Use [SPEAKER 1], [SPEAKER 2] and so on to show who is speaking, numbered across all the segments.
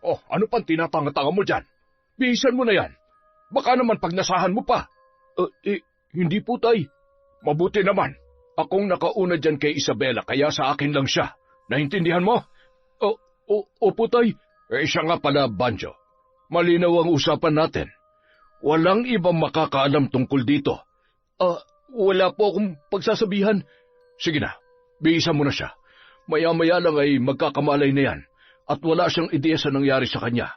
[SPEAKER 1] Oh, ano pang tinatanga-tanga mo dyan? Bihisan mo na yan. Baka naman pag nasahan mo pa. Hindi po, tay. Mabuti naman. Akong nakauna dyan kay Isabela, kaya sa akin lang siya. Naintindihan mo? Opo, tay. Siya nga pala, Banjo. Malinaw ang usapan natin. Walang ibang makakaalam tungkol dito. Wala po akong pagsasabihan. Sige na, bihisan mo na siya. Maya-maya lang ay magkakamalay na yan at wala siyang ideya sa nangyari sa kanya.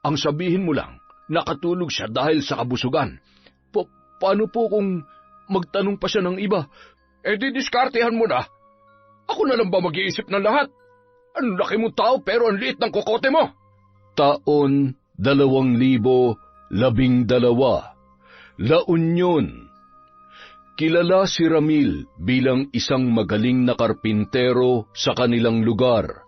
[SPEAKER 1] Ang sabihin mo lang, nakatulog siya dahil sa kabusugan. Paano po kung magtanong pa siya ng iba? Didiskartehan mo na. Ako na lang ba mag-iisip ng lahat? Ang laki mong tao pero ang liit ng kokote mo.
[SPEAKER 2] Taon 2012, La Union. Kilala si Ramil bilang isang magaling na karpintero sa kanilang lugar.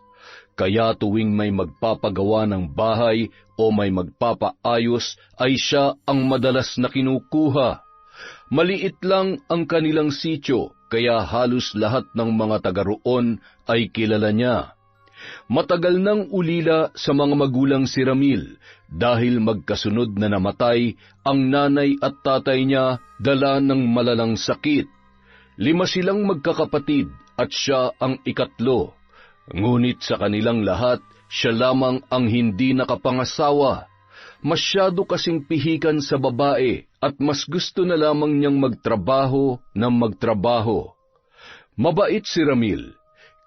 [SPEAKER 2] Kaya tuwing may magpapagawa ng bahay o may magpapaayos ay siya ang madalas na kinukuha. Maliit lang ang kanilang sityo kaya halos lahat ng mga taga roon ay kilala niya. Matagal nang ulila sa mga magulang si Ramil dahil magkasunod na namatay ang nanay at tatay niya dala ng malalang sakit. 5 silang magkakapatid at siya ang ikatlo. Ngunit sa kanilang lahat, siya lamang ang hindi nakapangasawa. Masyado kasing pihikan sa babae at mas gusto na lamang niyang magtrabaho ng magtrabaho. Mabait si Ramil.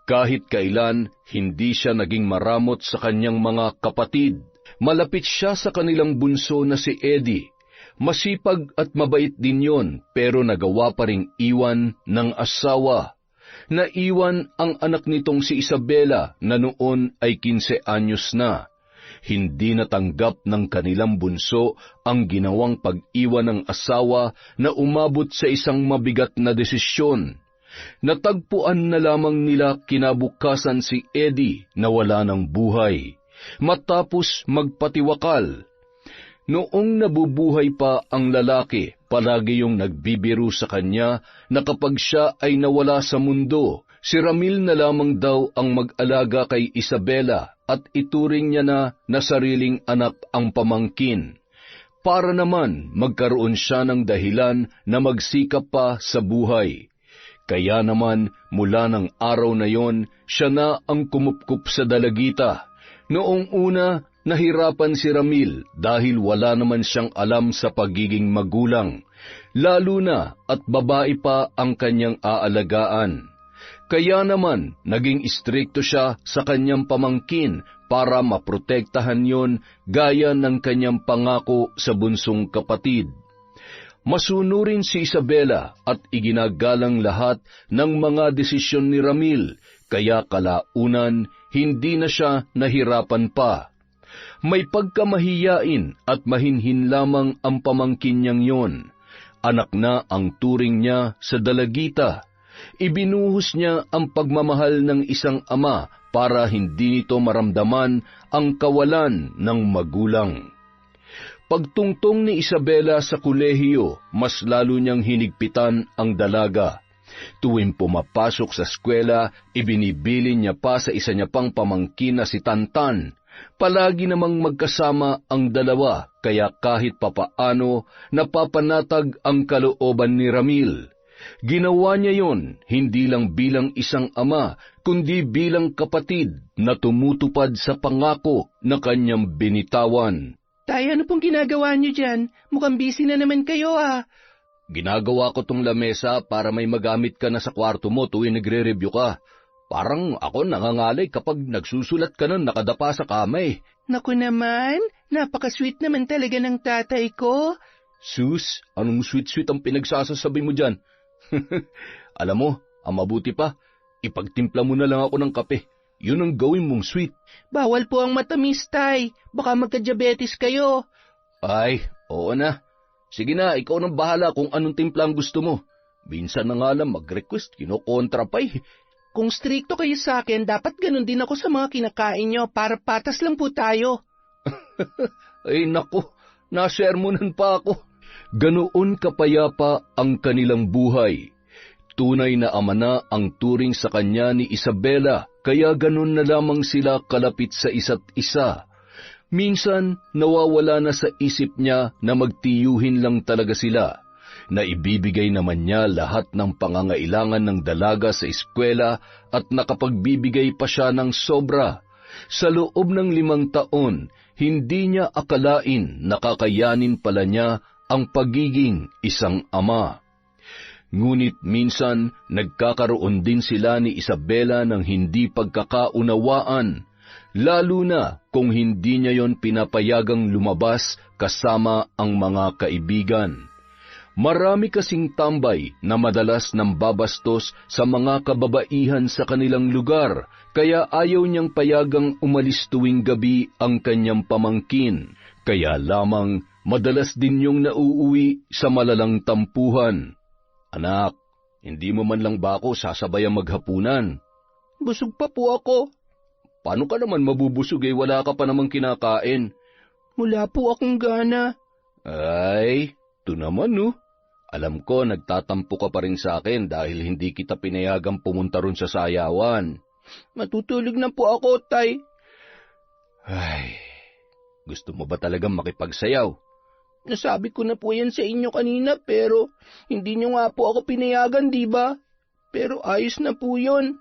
[SPEAKER 2] Kahit kailan, hindi siya naging maramot sa kanyang mga kapatid. Malapit siya sa kanilang bunso na si Eddie. Masipag at mabait din yon, pero nagawa pa ring iwan ng asawa. Naiwan ang anak nitong si Isabela na noon ay 15 anyos na. Hindi natanggap ng kanilang bunso ang ginawang pag-iwan ng asawa na umabot sa isang mabigat na desisyon. Natagpuan na lamang nila kinabukasan si Eddie na wala ng buhay, matapos magpatiwakal. Noong nabubuhay pa ang lalaki, palagi yung nagbibiro sa kanya na kapag siya ay nawala sa mundo, si Ramil na lamang daw ang mag-alaga kay Isabela at ituring niya na sariling anak ang pamangkin. Para naman magkaroon siya ng dahilan na magsikap pa sa buhay. Kaya naman mula ng araw na yon, siya na ang kumupkup sa dalagita. Noong una, nahirapan si Ramil dahil wala naman siyang alam sa pagiging magulang, lalo na at babae pa ang kanyang aalagaan. Kaya naman naging istrikto siya sa kanyang pamangkin para maprotektahan yon gaya ng kanyang pangako sa bunsong kapatid. Masunurin si Isabela at iginagalang lahat ng mga desisyon ni Ramil, kaya kalaunan hindi na siya nahirapan pa. May pagkamahiyain at mahinhin lamang ang pamangkin niyang yon. Anak na ang turing niya sa dalagita. Ibinuhos niya ang pagmamahal ng isang ama para hindi nito maramdaman ang kawalan ng magulang. Pagtungtong ni Isabela sa kolehiyo, mas lalo niyang hinigpitan ang dalaga. Tuwing pumapasok sa eskwela, ibinibili niya pa sa isa niya pang pamangkin na si Tantan. Palagi namang magkasama ang dalawa, kaya kahit papaano napapanatag ang kalooban ni Ramil. Ginawa niya yon hindi lang bilang isang ama, kundi bilang kapatid na tumutupad sa pangako na kanyang binitawan.
[SPEAKER 3] Tay, ano pong ginagawa niyo dyan? Mukhang busy na naman kayo
[SPEAKER 2] Ginagawa ko tong lamesa para may magamit ka na sa kwarto mo tuwing nagre-review ka. Parang ako nangangalay kapag nagsusulat ka ng nakadapa sa kamay.
[SPEAKER 3] Naku naman, napaka-sweet naman talaga ng tatay ko.
[SPEAKER 2] Sus, anong sweet-sweet ang pinagsasasabi mo dyan? Alam mo, ang mabuti pa, ipagtimpla mo na lang ako ng kape. Yun ang gawin mong sweet.
[SPEAKER 3] Bawal po ang matamis, tay. Baka magka-diabetes kayo.
[SPEAKER 2] Ay, oo na. Sige na, ikaw nang bahala kung anong timpla ang gusto mo. Minsan na nga lang mag-request, kinokontra pa eh.
[SPEAKER 3] Kung stricto kayo sa akin, dapat ganun din ako sa mga kinakain nyo para patas lang po tayo.
[SPEAKER 2] Ay naku, nasermonan pa ako. Ganoon kapayapa ang kanilang buhay. Tunay na ama na ang turing sa kanya ni Isabela, kaya ganun na lamang sila kalapit sa isa't isa. Minsan, nawawala na sa isip niya na magtiyuhin lang talaga sila, na ibibigay naman niya lahat ng pangangailangan ng dalaga sa eskwela at nakapagbibigay pa siya ng sobra. Sa loob ng 5 taon, hindi niya akalain na kakayanin pala niya ang pagiging isang ama. Ngunit minsan, nagkakaroon din sila ni Isabela ng hindi pagkakaunawaan, lalo na kung hindi niya yon pinapayagang lumabas kasama ang mga kaibigan. Marami kasing tambay na madalas nambabastos sa mga kababaihan sa kanilang lugar, kaya ayaw niyang payagang umalis tuwing gabi ang kanyang pamangkin. Kaya lamang madalas din yung nauuwi sa malalang tampuhan. Anak, hindi mo man lang ba ako sasabayang maghapunan?
[SPEAKER 3] Busog pa po ako.
[SPEAKER 2] Paano ka naman mabubusog wala ka pa namang kinakain?
[SPEAKER 3] Wala po akong gana.
[SPEAKER 2] Ay, ito naman no. Alam ko nagtatampo ka pa rin sa akin dahil hindi kita pinayagang pumunta ron sa sayawan.
[SPEAKER 3] Matutulog na po ako, Tay.
[SPEAKER 2] Ay, gusto mo ba talagang makipagsayaw?
[SPEAKER 3] Nasabi ko na po yan sa inyo kanina pero hindi nyo nga po ako pinayagan, di ba? Pero ayos na po yun.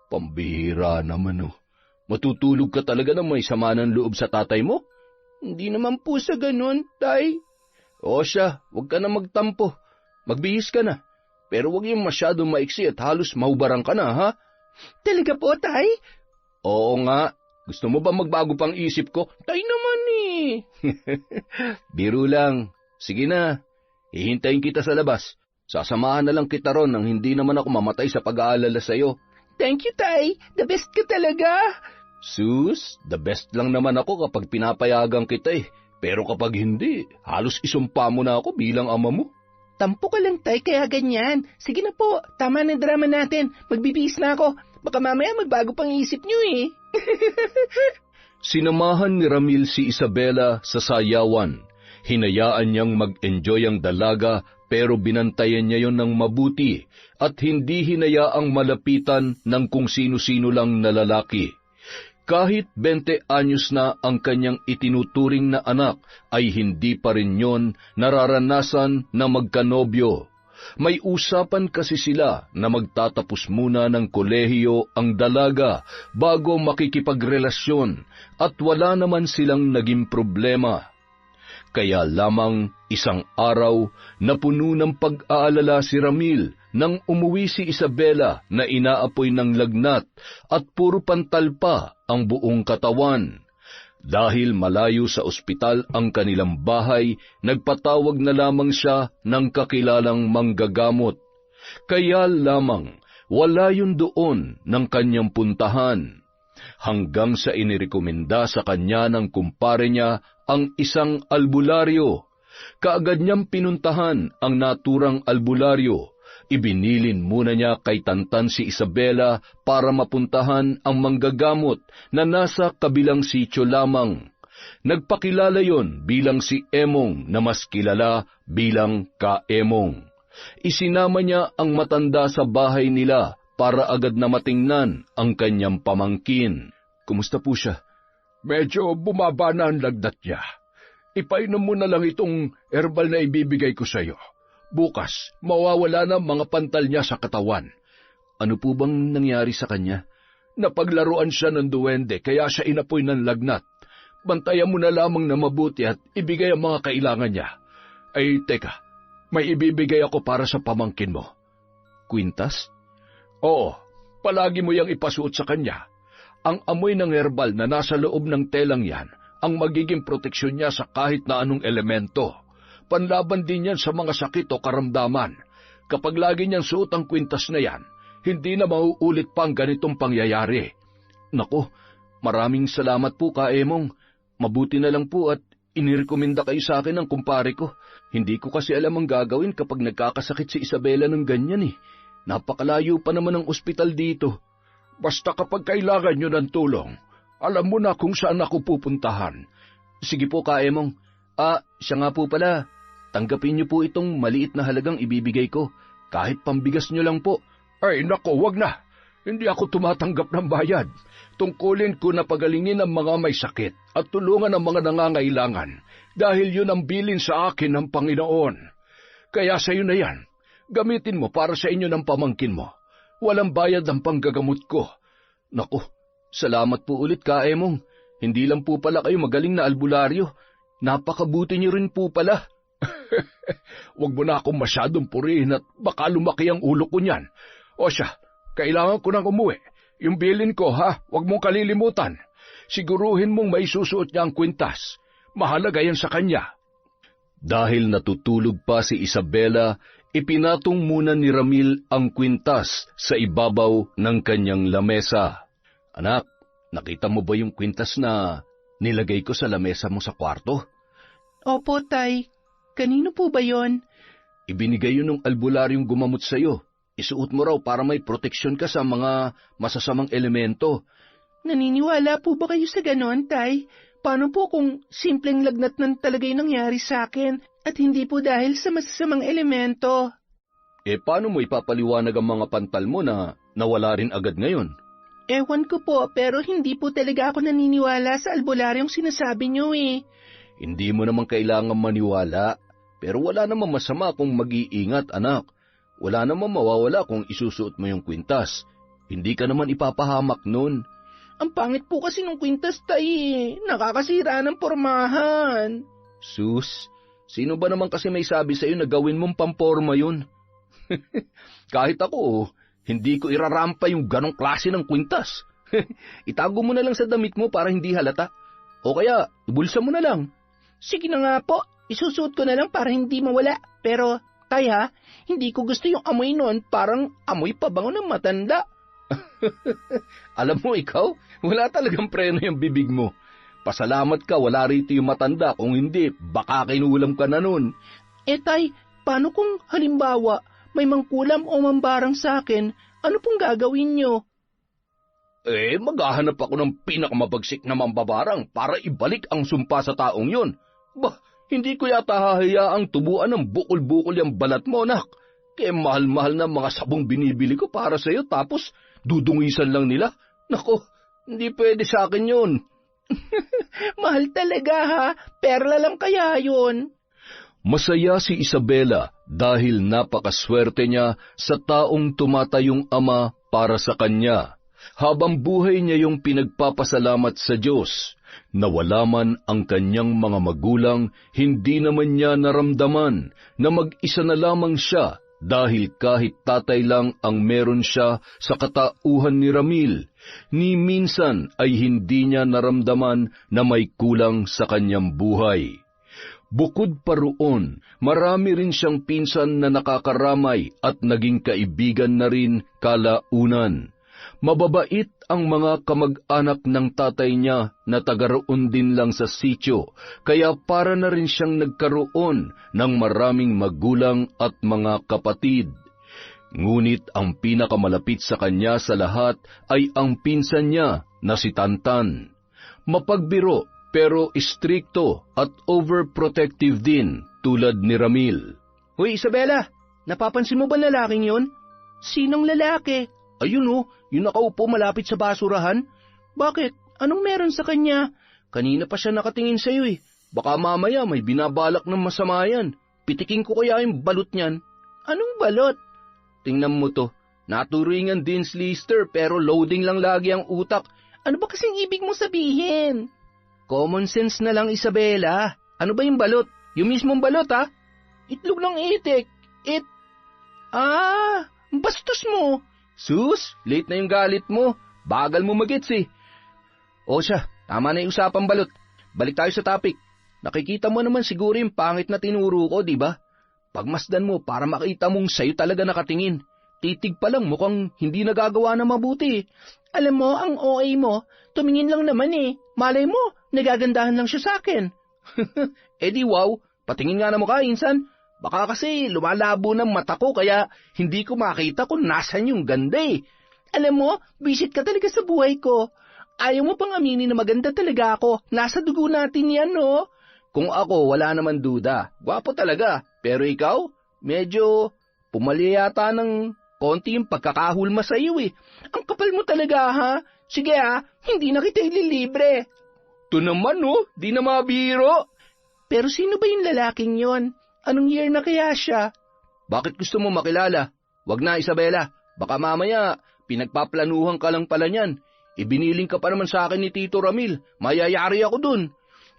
[SPEAKER 2] Pambihira naman Matutulog ka talaga ng may sama ng loob sa tatay mo?
[SPEAKER 3] Hindi naman po sa ganun, Tay.
[SPEAKER 2] O siya, huwag ka na magtampo. Magbihis ka na. Pero huwag yung masyadong maiksi at halos mahubaran ka na, ha?
[SPEAKER 3] Talaga po, Tay?
[SPEAKER 2] Oo nga. Gusto mo ba magbago pang isip ko?
[SPEAKER 3] Tay naman
[SPEAKER 2] Biro lang. Sige na. Hihintayin kita sa labas. Sasamahan na lang kita ron nang hindi naman ako mamatay sa pag-aalala sa'yo.
[SPEAKER 3] Thank you, Tay. The best ka talaga.
[SPEAKER 2] Sus, the best lang naman ako kapag pinapayagan kita Pero kapag hindi, halos isumpa mo na ako bilang ama mo.
[SPEAKER 3] Tampo ka lang, Tay, kaya ganyan. Sige na po, tama na drama natin. Magbibihis na ako. Baka mamaya magbago pang isip nyo
[SPEAKER 2] Sinamahan ni Ramil si Isabela sa sayawan. Hinayaan niyang mag-enjoy ang dalaga pero binantayan niya yon ng mabuti at hindi hinayaang malapitan ng kung sino-sino lang na lalaki. Kahit 20 anyos na ang kanyang itinuturing na anak, ay hindi pa rin yon nararanasan na magkanobyo. May usapan kasi sila na magtatapos muna ng kolehiyo ang dalaga bago makikipagrelasyon at wala naman silang naging problema. Kaya lamang isang araw na puno ng pag-aalala si Ramil nang umuwi si Isabela na inaapoy ng lagnat at puro pantal pa ang buong katawan. Dahil malayo sa ospital ang kanilang bahay, nagpatawag na lamang siya ng kakilalang manggagamot. Kaya lamang wala yun doon ng kanyang puntahan. Hanggang sa inirekomenda sa kanya ng kumpare niya ang isang albularyo. Kaagad niyang pinuntahan ang naturang albularyo. Ibinilin muna niya kay Tantan si Isabela para mapuntahan ang manggagamot na nasa kabilang sityo lamang. Nagpakilala yon bilang si Emong na mas kilala bilang Ka-Emong. Isinama niya ang matanda sa bahay nila para agad na matingnan ang kanyang pamangkin. Kumusta po siya?
[SPEAKER 1] Medyo bumaba na ang lagnat niya. Ipainom mo na lang itong herbal na ibibigay ko sa iyo. Bukas, mawawala na mga pantal niya sa katawan.
[SPEAKER 2] Ano po bang nangyari sa kanya?
[SPEAKER 1] Napaglaruan siya ng duwende kaya siya inapoy ng lagnat. Bantayan mo na lamang na mabuti at ibigay ang mga kailangan niya. Ay, teka, may ibibigay ako para sa pamangkin mo.
[SPEAKER 2] Kwintas?
[SPEAKER 1] Oo, palagi mo yang ipasuot sa kanya. Ang amoy ng herbal na nasa loob ng telang yan ang magiging proteksyon niya sa kahit na anong elemento. Panlaban din yan sa mga sakit o karamdaman. Kapag lagi niyang suot ang kwintas na yan, hindi na mauulit pa ang ganitong pangyayari.
[SPEAKER 2] Nako, maraming salamat po, Ka-Emong. Mabuti na lang po at inirekomenda kayo sa akin ng kumpare ko. Hindi ko kasi alam ang gagawin kapag nagkakasakit si Isabela ng ganyan Napakalayo pa naman ang ospital dito.
[SPEAKER 1] Basta kapag kailangan niyo ng tulong, alam mo na kung saan ako pupuntahan.
[SPEAKER 2] Sige po, Ka-Emong. Siya nga po pala. Tanggapin niyo po itong maliit na halagang ibibigay ko. Kahit pambigas niyo lang po.
[SPEAKER 1] Ay, nako, wag na. Hindi ako tumatanggap ng bayad. Tungkulin ko na pagalingin ang mga may sakit at tulungan ang mga nangangailangan dahil yun ang bilin sa akin ng Panginoon. Kaya sa iyo na yan, gamitin mo para sa inyo ng pamangkin mo. Walang bayad ang panggagamot ko. Naku, salamat po ulit ka, Emong. Hindi lang po pala kayo magaling na albularyo. Napakabuti niyo rin po pala. Huwag mo na akong masyadong purihin at baka lumaki ang ulo ko niyan. O siya, kailangan ko nang umuwi. Yung bilin ko, ha? Huwag mong kalilimutan. Siguruhin mong may susuot niya ang kwintas. Mahalaga yan sa kanya.
[SPEAKER 2] Dahil natutulog pa si Isabela, ipinatong muna ni Ramil ang kwintas sa ibabaw ng kanyang lamesa. Anak, nakita mo ba yung kwintas na nilagay ko sa lamesa mo sa kwarto?
[SPEAKER 3] Opo, Tay. Kanino po ba yon?
[SPEAKER 2] Ibinigay yun ng albularyong gumamot sa'yo. Isuot mo raw para may proteksyon ka sa mga masasamang elemento.
[SPEAKER 3] Naniniwala po ba kayo sa ganon, Tay? Paano po kung simpleng lagnat nan talaga yung nangyari sa akin at hindi po dahil sa masasamang elemento?
[SPEAKER 2] Paano mo ipapaliwanag ang mga pantal mo na nawala rin agad ngayon?
[SPEAKER 3] Ewan ko po, pero hindi po talaga ako naniniwala sa albularyong sinasabi niyo eh.
[SPEAKER 2] Hindi mo naman kailangan maniwala, pero wala namang masama kung mag-iingat, anak. Wala namang mawawala kung isusuot mo yung kwintas. Hindi ka naman ipapahamak nun.
[SPEAKER 3] Ang pangit po kasi nung kwintas, Tay. Nakakasira ng pormahan.
[SPEAKER 2] Sus, sino ba naman kasi may sabi sa'yo na gawin mong pamporma yun? Kahit ako, hindi ko irarampa yung ganong klase ng kwintas. Itago mo na lang sa damit mo para hindi halata. O kaya, ibulsa mo na lang.
[SPEAKER 3] Sige na nga po, isusuot ko na lang para hindi mawala. Pero, Tay ha, hindi ko gusto yung amoy nun, parang amoy pabango ng matanda.
[SPEAKER 2] Alam mo ikaw, wala talagang preno yung bibig mo. Pasalamat ka, wala rito yung matanda. Kung hindi, baka kinulam ka na nun.
[SPEAKER 3] Tay, paano kung halimbawa may mangkulam o mambarang sa akin, ano pong gagawin nyo?
[SPEAKER 2] Maghahanap ako ng pinakamabagsik na mambabarang para ibalik ang sumpa sa taong yun. Bah, hindi ko yata hahayaang tubuan ng bukol-bukol yung balat mo, anak. Kaya mahal-mahal na mga sabong binibili ko para sa'yo tapos dudungisan lang nila. Nako, hindi pwede sa akin yun.
[SPEAKER 3] Mahal talaga ha, perla lang kaya yun.
[SPEAKER 2] Masaya si Isabela dahil napakaswerte niya sa taong tumatayong ama para sa kanya. Habang buhay niya yung pinagpapasalamat sa Diyos. Nawala man ang kanyang mga magulang, hindi naman niya naramdaman na mag-isa na lamang siya dahil kahit tatay lang ang meron siya sa katauhan ni Ramil, ni minsan ay hindi niya naramdaman na may kulang sa kanyang buhay. Bukod pa roon, marami rin siyang pinsan na nakakaramay at naging kaibigan na rin kalaunan. Mababait ang mga kamag-anak ng tatay niya na taga-roon din lang sa sityo, kaya para na rin siyang nagkaroon ng maraming magulang at mga kapatid. Ngunit ang pinakamalapit sa kanya sa lahat ay ang pinsan niya na si Tantan. Mapagbiro pero istrikto at overprotective din tulad ni Ramil.
[SPEAKER 3] Hoy Isabela, napapansin mo ba lalaking yun? Sinong lalaki?
[SPEAKER 2] Ayun yung nakaupo malapit sa basurahan.
[SPEAKER 3] Bakit? Anong meron sa kanya?
[SPEAKER 2] Kanina pa siya nakatingin sa'yo eh. Baka mamaya may binabalak ng masama yan. Pitikin ko kaya yung balot niyan.
[SPEAKER 3] Anong balot?
[SPEAKER 2] Tingnan mo to. Naturingan din Lister pero loading lang lagi ang utak.
[SPEAKER 3] Ano ba kasing ibig mong sabihin?
[SPEAKER 2] Common sense na lang, Isabela. Ano ba yung balot? Yung mismong balot, ha?
[SPEAKER 3] Itlog ng itik. Bastos mo.
[SPEAKER 2] Sus, late na yung galit mo. Bagal mo magets eh. O siya, tama na yung usapang balot. Balik tayo sa topic. Nakikita mo naman siguro yung pangit na tinuro ko, di ba? Pagmasdan mo para makita mong sa'yo talaga nakatingin. Titig pa lang mukhang hindi nagagawa na mabuti.
[SPEAKER 3] Alam mo, ang OA mo, tumingin lang naman eh. Malay mo, nagagandahan lang siya sa akin.
[SPEAKER 2] Di wow, patingin nga na mukha, insan. Baka kasi lumalabo ng mata ko kaya hindi ko makita kung nasan yung ganda eh.
[SPEAKER 3] Alam mo, visit ka talaga sa buhay ko. Ayaw mo pang aminin na maganda talaga ako. Nasa dugo natin yan, no?
[SPEAKER 2] Kung ako, wala naman duda. Gwapo talaga. Pero ikaw, medyo pumali yata ng
[SPEAKER 3] Konti yung pagkakahulma sa iyo eh. Ang kapal mo talaga ha. Sige hindi na kita ililibre. To naman di na mabiro. Pero sino ba yung lalaking yon? Anong year na kaya siya? Bakit gusto mo makilala? Wag na, Isabela. Baka mamaya, pinagpaplanuhan ka lang pala niyan. Ibiniling ka pa naman sa akin ni Tito Ramil. Mayayari ako dun.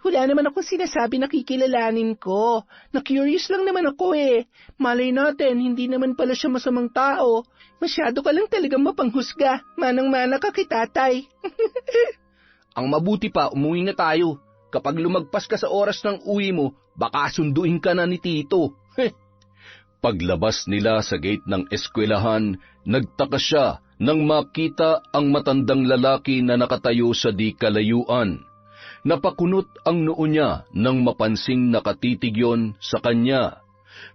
[SPEAKER 3] Wala naman akong sinasabi na kikilalanin ko. Na-curious lang naman ako eh. Malay natin, hindi naman pala siya masamang tao. Masyado ka lang talagang mapanghusga. Manang-mana ka kay tatay. Ang mabuti pa, umuwi na tayo. Kapag lumagpas ka sa oras ng uwi mo, baka sunduin ka na ni Tito.
[SPEAKER 2] Paglabas nila sa gate ng eskwelahan, nagtaka siya nang makita ang matandang lalaki na nakatayo sa di kalayuan. Napakunot ang noo niya nang mapansing nakatitig yon sa kanya.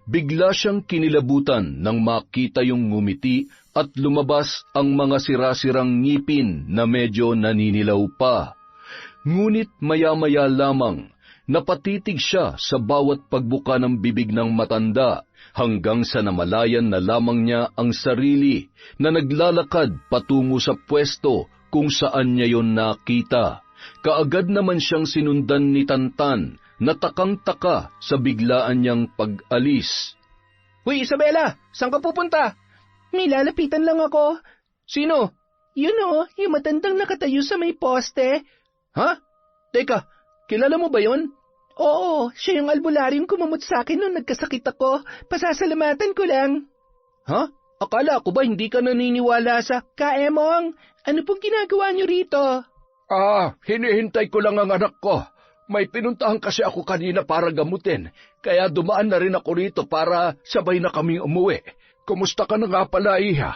[SPEAKER 2] Bigla siyang kinilabutan nang makita yung ngumiti at lumabas ang mga sirasirang ngipin na medyo naninilaw pa. Ngunit maya-maya lamang, napatitig siya sa bawat pagbuka ng bibig ng matanda hanggang sa namalayan na lamang niya ang sarili na naglalakad patungo sa pwesto kung saan niya yon nakita. Kaagad naman siyang sinundan ni Tantan na takang-taka sa biglaan niyang pag-alis.
[SPEAKER 3] Hoy Isabela, saan ka pupunta? May lalapitan lang ako. Sino? Yun yung matandang nakatayo sa may poste. Ha? Teka, kilala mo ba yun? Oo, siya yung albularyong kumamot sa akin nung nagkasakit ako. Pasasalamatan ko lang. Ha? Akala ko ba hindi ka naniniwala sa Kaemong? Ano pong ginagawa niyo rito?
[SPEAKER 1] Hinihintay ko lang ang anak ko. May pinuntahan kasi ako kanina para gamutin, kaya dumaan na rin ako rito para sabay na kaming umuwi. Kumusta ka na nga pala, Iha?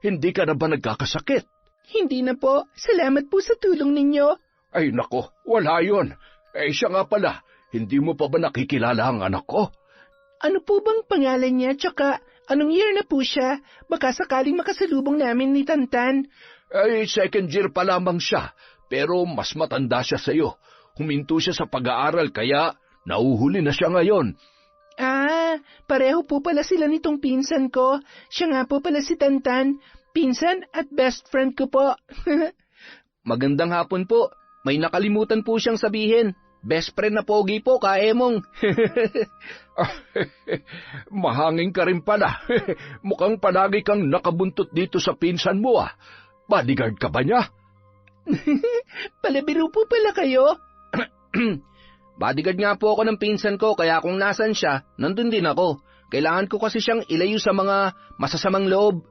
[SPEAKER 1] Hindi ka na ba nagkakasakit?
[SPEAKER 3] Hindi na po. Salamat po sa tulong ninyo.
[SPEAKER 1] Ay nako, wala yun. Siya nga pala, hindi mo pa ba nakikilala ang anak ko?
[SPEAKER 3] Ano po bang pangalan niya, tsaka anong year na po siya? Baka sakaling makasalubong namin ni Tantan.
[SPEAKER 1] Second year pa lamang siya, pero mas matanda siya sa'yo. Huminto siya sa pag-aaral, kaya nauhuli na siya ngayon.
[SPEAKER 3] Pareho po pala sila nitong pinsan ko. Siya nga po pala si Tantan, pinsan at best friend ko po. Magandang hapon po. May nakalimutan po siyang sabihin. Best friend na pogi po, Kaemong.
[SPEAKER 1] Mahangin ka rin pala. Mukhang palagi kang nakabuntot dito sa pinsan mo Bodyguard ka ba niya?
[SPEAKER 3] Palabiro po pala kayo. Bodyguard nga po ako ng pinsan ko, kaya kung nasan siya, nandun din ako. Kailangan ko kasi siyang ilayo sa mga masasamang loob.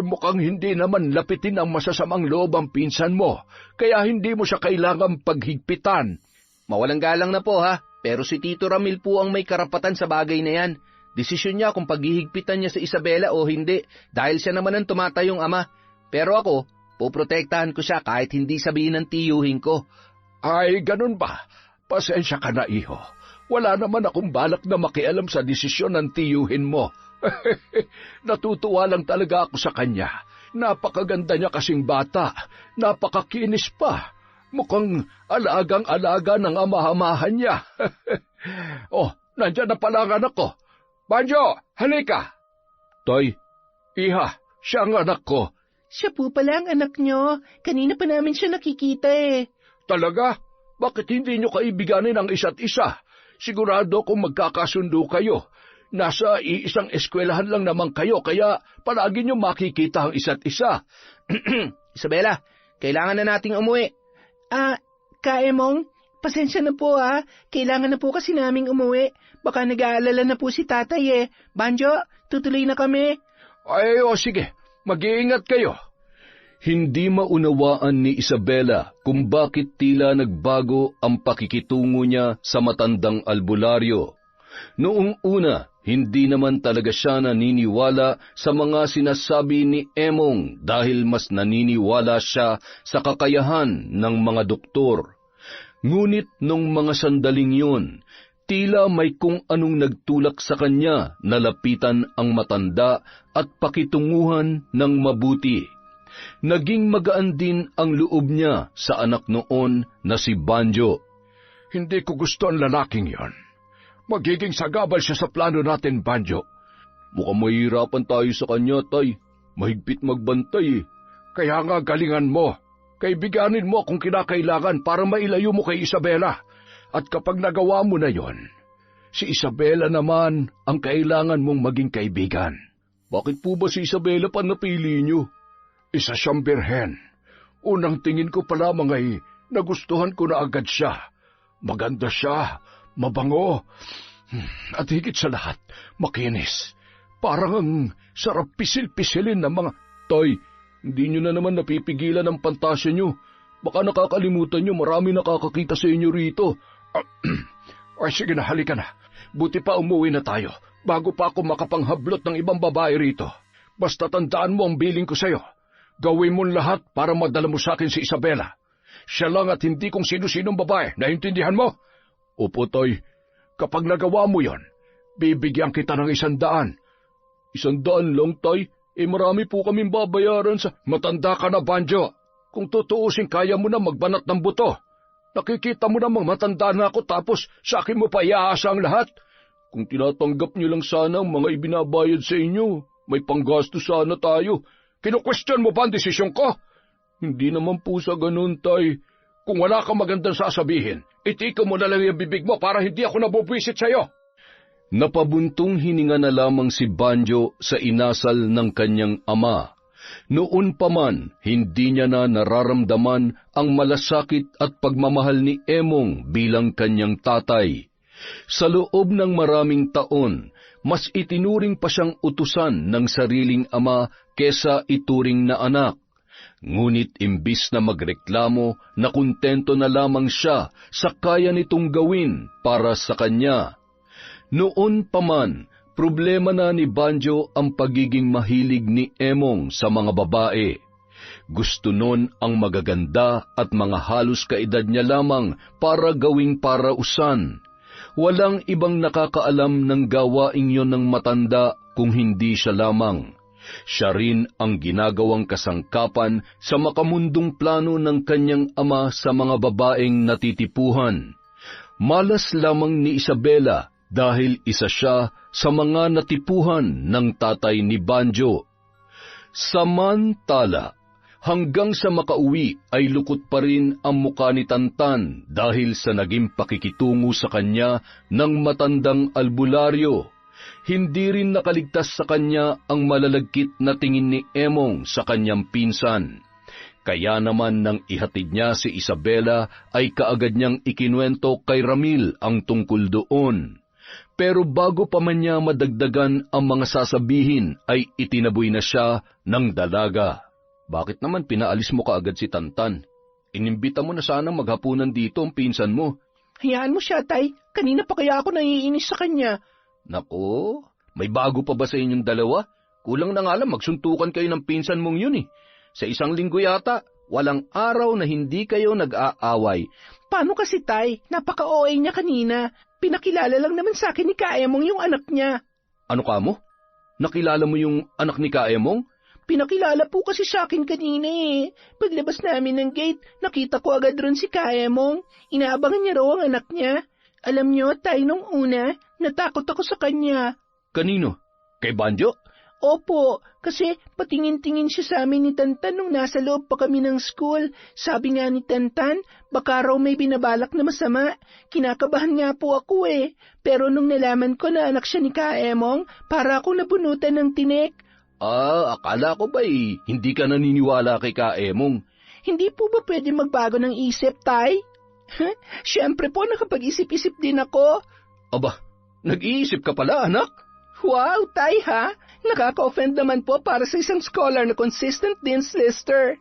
[SPEAKER 1] Mukhang hindi naman lapitin ang masasamang loob ang pinsan mo, kaya hindi mo siya kailangang paghigpitan.
[SPEAKER 3] Mawalang galang na po pero si Tito Ramil po ang may karapatan sa bagay na yan. Desisyon niya kung paghihigpitan niya sa Isabela o hindi, dahil siya naman ang tumatayong ama. Pero ako, poprotektahan ko siya kahit hindi sabihin ng tiyuhin ko.
[SPEAKER 1] Ay, ganun ba? Pasensya ka na, iho. Wala naman akong balak na makialam sa desisyon ng tiyuhin mo. Natutuwa lang talaga ako sa kanya. Napakaganda niya kasing bata. Napakakinis pa. Mukhang alagang-alaga ng amahamahan niya. Nandyan na pala ang anak ko. Banjo, halika.
[SPEAKER 2] Tay.
[SPEAKER 1] Iha, siya ang anak ko.
[SPEAKER 3] Siya po pala ang anak niyo. Kanina pa namin siya nakikita
[SPEAKER 1] Talaga? Bakit hindi niyo kaibiganin ang isa't isa? Sigurado kung magkakasundo kayo. Nasa iisang eskwelahan lang naman kayo, kaya palagi niyo makikita ang isa't isa.
[SPEAKER 3] Isabela, kailangan na nating umuwi. Kaemong, pasensya na po Kailangan na po kasi naming umuwi. Baka nag-aalala na po si tatay Banjo, tutuloy na kami.
[SPEAKER 1] Sige, mag-iingat kayo.
[SPEAKER 2] Hindi maunawaan ni Isabela kung bakit tila nagbago ang pakikitungo niya sa matandang albularyo. Noong una, hindi naman talaga siya naniniwala sa mga sinasabi ni Emong dahil mas naniniwala siya sa kakayahan ng mga doktor. Ngunit nung mga sandaling yun, tila may kung anong nagtulak sa kanya na lapitan ang matanda at pakitunguhan ng mabuti. Naging magaan din ang loob niya sa anak noon na si Banjo.
[SPEAKER 1] Hindi ko gusto ang lalaking yon. Magiging sagabal siya sa plano natin, Banjo.
[SPEAKER 2] Mukhang mahihirapan tayo sa kanya, tay. Mahigpit magbantay eh.
[SPEAKER 1] Kaya nga galingan mo. Kaibiganin mo kung kinakailangan para mailayo mo kay Isabela. At kapag nagawa mo na yon, si Isabela naman ang kailangan mong maging kaibigan.
[SPEAKER 2] Bakit po ba si Isabela pa napili niyo?
[SPEAKER 1] Isa siyang birhen. Unang tingin ko pa lamang ay nagustuhan ko na agad siya. Maganda siya, mabango, at higit sa lahat, makinis. Parang ang sarap pisil-pisilin ng mga...
[SPEAKER 2] Tay, hindi niyo na naman napipigilan ang pantasya niyo. Baka nakakalimutan niyo marami nakakakita sa inyo rito.
[SPEAKER 1] Ay sige na, halika na. Buti pa umuwi na tayo, bago pa ako makapanghablot ng ibang babae rito. Basta tandaan mo ang biling ko sa'yo. Gawin mo lahat para madala mo sa akin si Isabela. Siya lang at hindi kung sino-sinong babae, naintindihan mo?
[SPEAKER 2] Opo, tay.
[SPEAKER 1] Kapag nagawa mo yon, bibigyan kita ng 100.
[SPEAKER 2] 100 lang, tay? Marami po kaming babayaran sa...
[SPEAKER 1] Matanda ka na, Banjo. Kung tutuusin, kaya mo na magbanat ng buto. Nakikita mo namang matanda na ako tapos sa akin mo pa iaasa ang lahat.
[SPEAKER 2] Kung tinatanggap niyo lang sana ang mga ibinabayad sa inyo, may panggasto sana tayo.
[SPEAKER 1] Kinu-question mo ba ang desisyon ko?
[SPEAKER 2] Hindi naman po sa ganun, tay.
[SPEAKER 1] Kung wala kang magandang sasabihin, itika mo na lang yung bibig mo para hindi ako nabubwisit sa'yo.
[SPEAKER 2] Napabuntong hininga na lamang si Banjo sa inasal ng kanyang ama. Noon pa man, hindi niya na nararamdaman ang malasakit at pagmamahal ni Emong bilang kanyang tatay. Sa loob ng maraming taon, mas itinuring pa siyang utusan ng sariling ama kesa ituring na anak. Ngunit imbis na magreklamo, nakuntento na lamang siya sa kaya nitong gawin para sa kanya. Noon pa man, problema na ni Banjo ang pagiging mahilig ni Emong sa mga babae. Gusto nun ang magaganda at mga halos kaedad niya lamang para gawing parausan. Walang ibang nakakaalam ng gawaing yon ng matanda kung hindi siya lamang. Siya rin ang ginagawang kasangkapan sa makamundong plano ng kanyang ama sa mga babaeng natitipuhan. Malas lamang ni Isabela dahil isa siya sa mga natipuhan ng tatay ni Banjo. Samantala, hanggang sa makauwi ay lukot pa rin ang muka ni Tantan dahil sa naging pakikitungo sa kanya ng matandang albularyo. Hindi rin nakaligtas sa kanya ang malalagkit na tingin ni Emong sa kanyang pinsan. Kaya naman nang ihatid niya si Isabela ay kaagad niyang ikinuwento kay Ramil ang tungkol doon. Pero bago pa man niya madagdagan ang mga sasabihin ay itinaboy na siya ng dalaga. Bakit naman pinaalis mo kaagad si Tantan? Inimbita mo na sanang maghapunan dito ang pinsan mo.
[SPEAKER 3] Hayaan mo siya, tay. Kanina pa kaya ako naiinis sa kanya.
[SPEAKER 2] Nako, may bago pa ba sa inyong dalawa? Kulang na nga lang magsuntukan kayo ng pinsan mong yun eh. Sa isang linggo yata, walang araw na hindi kayo nag-aaway.
[SPEAKER 3] Paano kasi, tay? Napaka-OA niya kanina. Pinakilala lang naman sa akin ni Kaemong yung anak niya.
[SPEAKER 2] Ano ka mo? Nakilala mo yung anak ni Kaemong?
[SPEAKER 3] Pinakilala po kasi sa akin kanina eh. Paglabas namin ng gate, nakita ko agad ron si Kaemong. Inaabangan niya raw ang anak niya. Alam niyo, tay, nung una, natakot ako sa kanya.
[SPEAKER 2] Kanino? Kay Banjo?
[SPEAKER 3] Opo, kasi patingin-tingin siya sa amin ni Tantan nung nasa loob pa kami ng school. Sabi nga ni Tantan, baka raw may binabalak na masama. Kinakabahan nga po ako eh. Pero nung nalaman ko na anak siya ni Kaemong, para akong nabunutan ng tinik.
[SPEAKER 2] Akala ko ba'y hindi ka naniniwala kay Kaemong?
[SPEAKER 3] Hindi po ba pwede magbago ng isip, tay? Siyempre po, nakapag-isip-isip din ako.
[SPEAKER 2] Aba, nag-iisip ka pala, anak?
[SPEAKER 3] Wow, tay ha? Nakaka-offend naman po para sa isang scholar na consistent din, sister.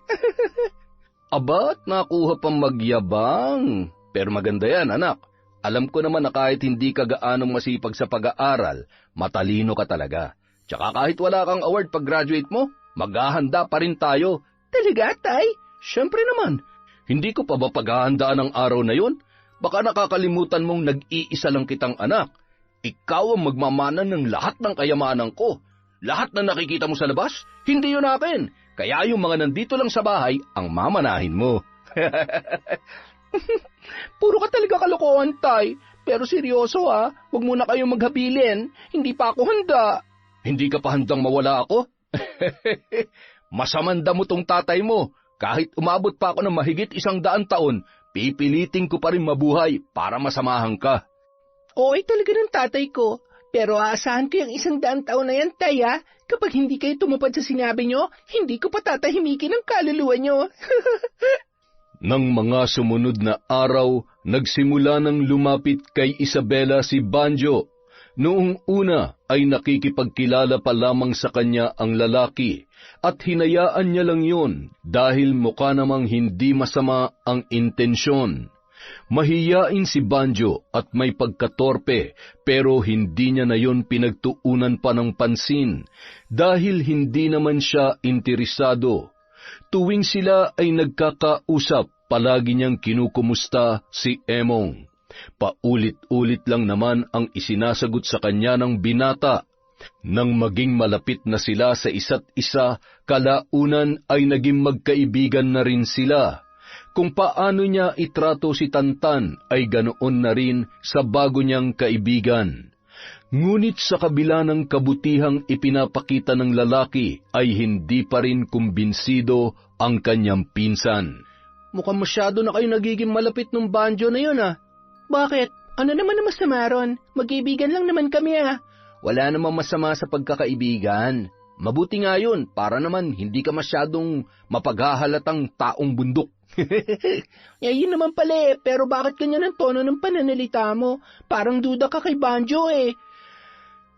[SPEAKER 2] Aba, nakuha pang magyabang. Pero maganda yan, anak. Alam ko naman na kahit hindi ka gaanong masipag sa pag-aaral, matalino ka talaga. Tsaka kahit wala kang award pag-graduate mo, maghahanda pa rin tayo.
[SPEAKER 3] Talaga, tay?
[SPEAKER 2] Siyempre naman. Hindi ko pa ba paghahandaan ang araw na yun? Baka nakakalimutan mong nag-iisa lang kitang anak. Ikaw ang magmamana ng lahat ng kayamanan ko. Lahat na nakikita mo sa labas, hindi yun akin. Kaya yung mga nandito lang sa bahay, ang mamanahin mo.
[SPEAKER 3] Puro ka talaga kalokohan, tay. Pero seryoso ha, huwag muna kayong maghabilin. Hindi pa ako handa.
[SPEAKER 2] Hindi ka pa handang mawala ako? Masamanda mo tong tatay mo. Kahit umabot pa ako ng mahigit 100 taon, pipilitin ko pa rin mabuhay para masamahan ka.
[SPEAKER 3] Oo, ay talaga ng tatay ko. Pero aasahan ko yung 100 taon na yan, tay, ha? Kapag hindi kayo tumupad sa sinabi nyo, hindi ko patatahimikin ang kaluluwa nyo.
[SPEAKER 2] Nang mga sumunod na araw, nagsimula nang lumapit kay Isabela si Banjo. Noong una ay nakikipagkilala pa lamang sa kanya ang lalaki at hinayaan niya lang yun dahil mukha namang hindi masama ang intensyon. Mahiyain si Banjo at may pagkatorpe pero hindi niya na yun pinagtuunan pa ng pansin dahil hindi naman siya interesado. Tuwing sila ay nagkakausap, palagi niyang kinukumusta si Emong. Paulit-ulit lang naman ang isinasagot sa kanya ng binata. Nang maging malapit na sila sa isa't isa, kalaunan ay naging magkaibigan na rin sila. Kung paano niya itrato si Tantan ay ganoon na rin sa bago niyang kaibigan. Ngunit sa kabila ng kabutihang ipinapakita ng lalaki ay hindi pa rin kumbinsido ang kanyang pinsan.
[SPEAKER 3] Mukhang masyado na kayo nagiging malapit ng Banjo na yun, ha? Bakit? Ano naman ang masama ron? Mag-ibigan lang naman kami, ha?
[SPEAKER 2] Wala namang masama sa pagkakaibigan. Mabuti nga yun, para naman hindi ka masyadong mapaghahalatang taong bundok.
[SPEAKER 3] Yun naman pala, pero bakit ganyan ang tono ng pananalita mo? Parang duda ka kay Banjo, eh.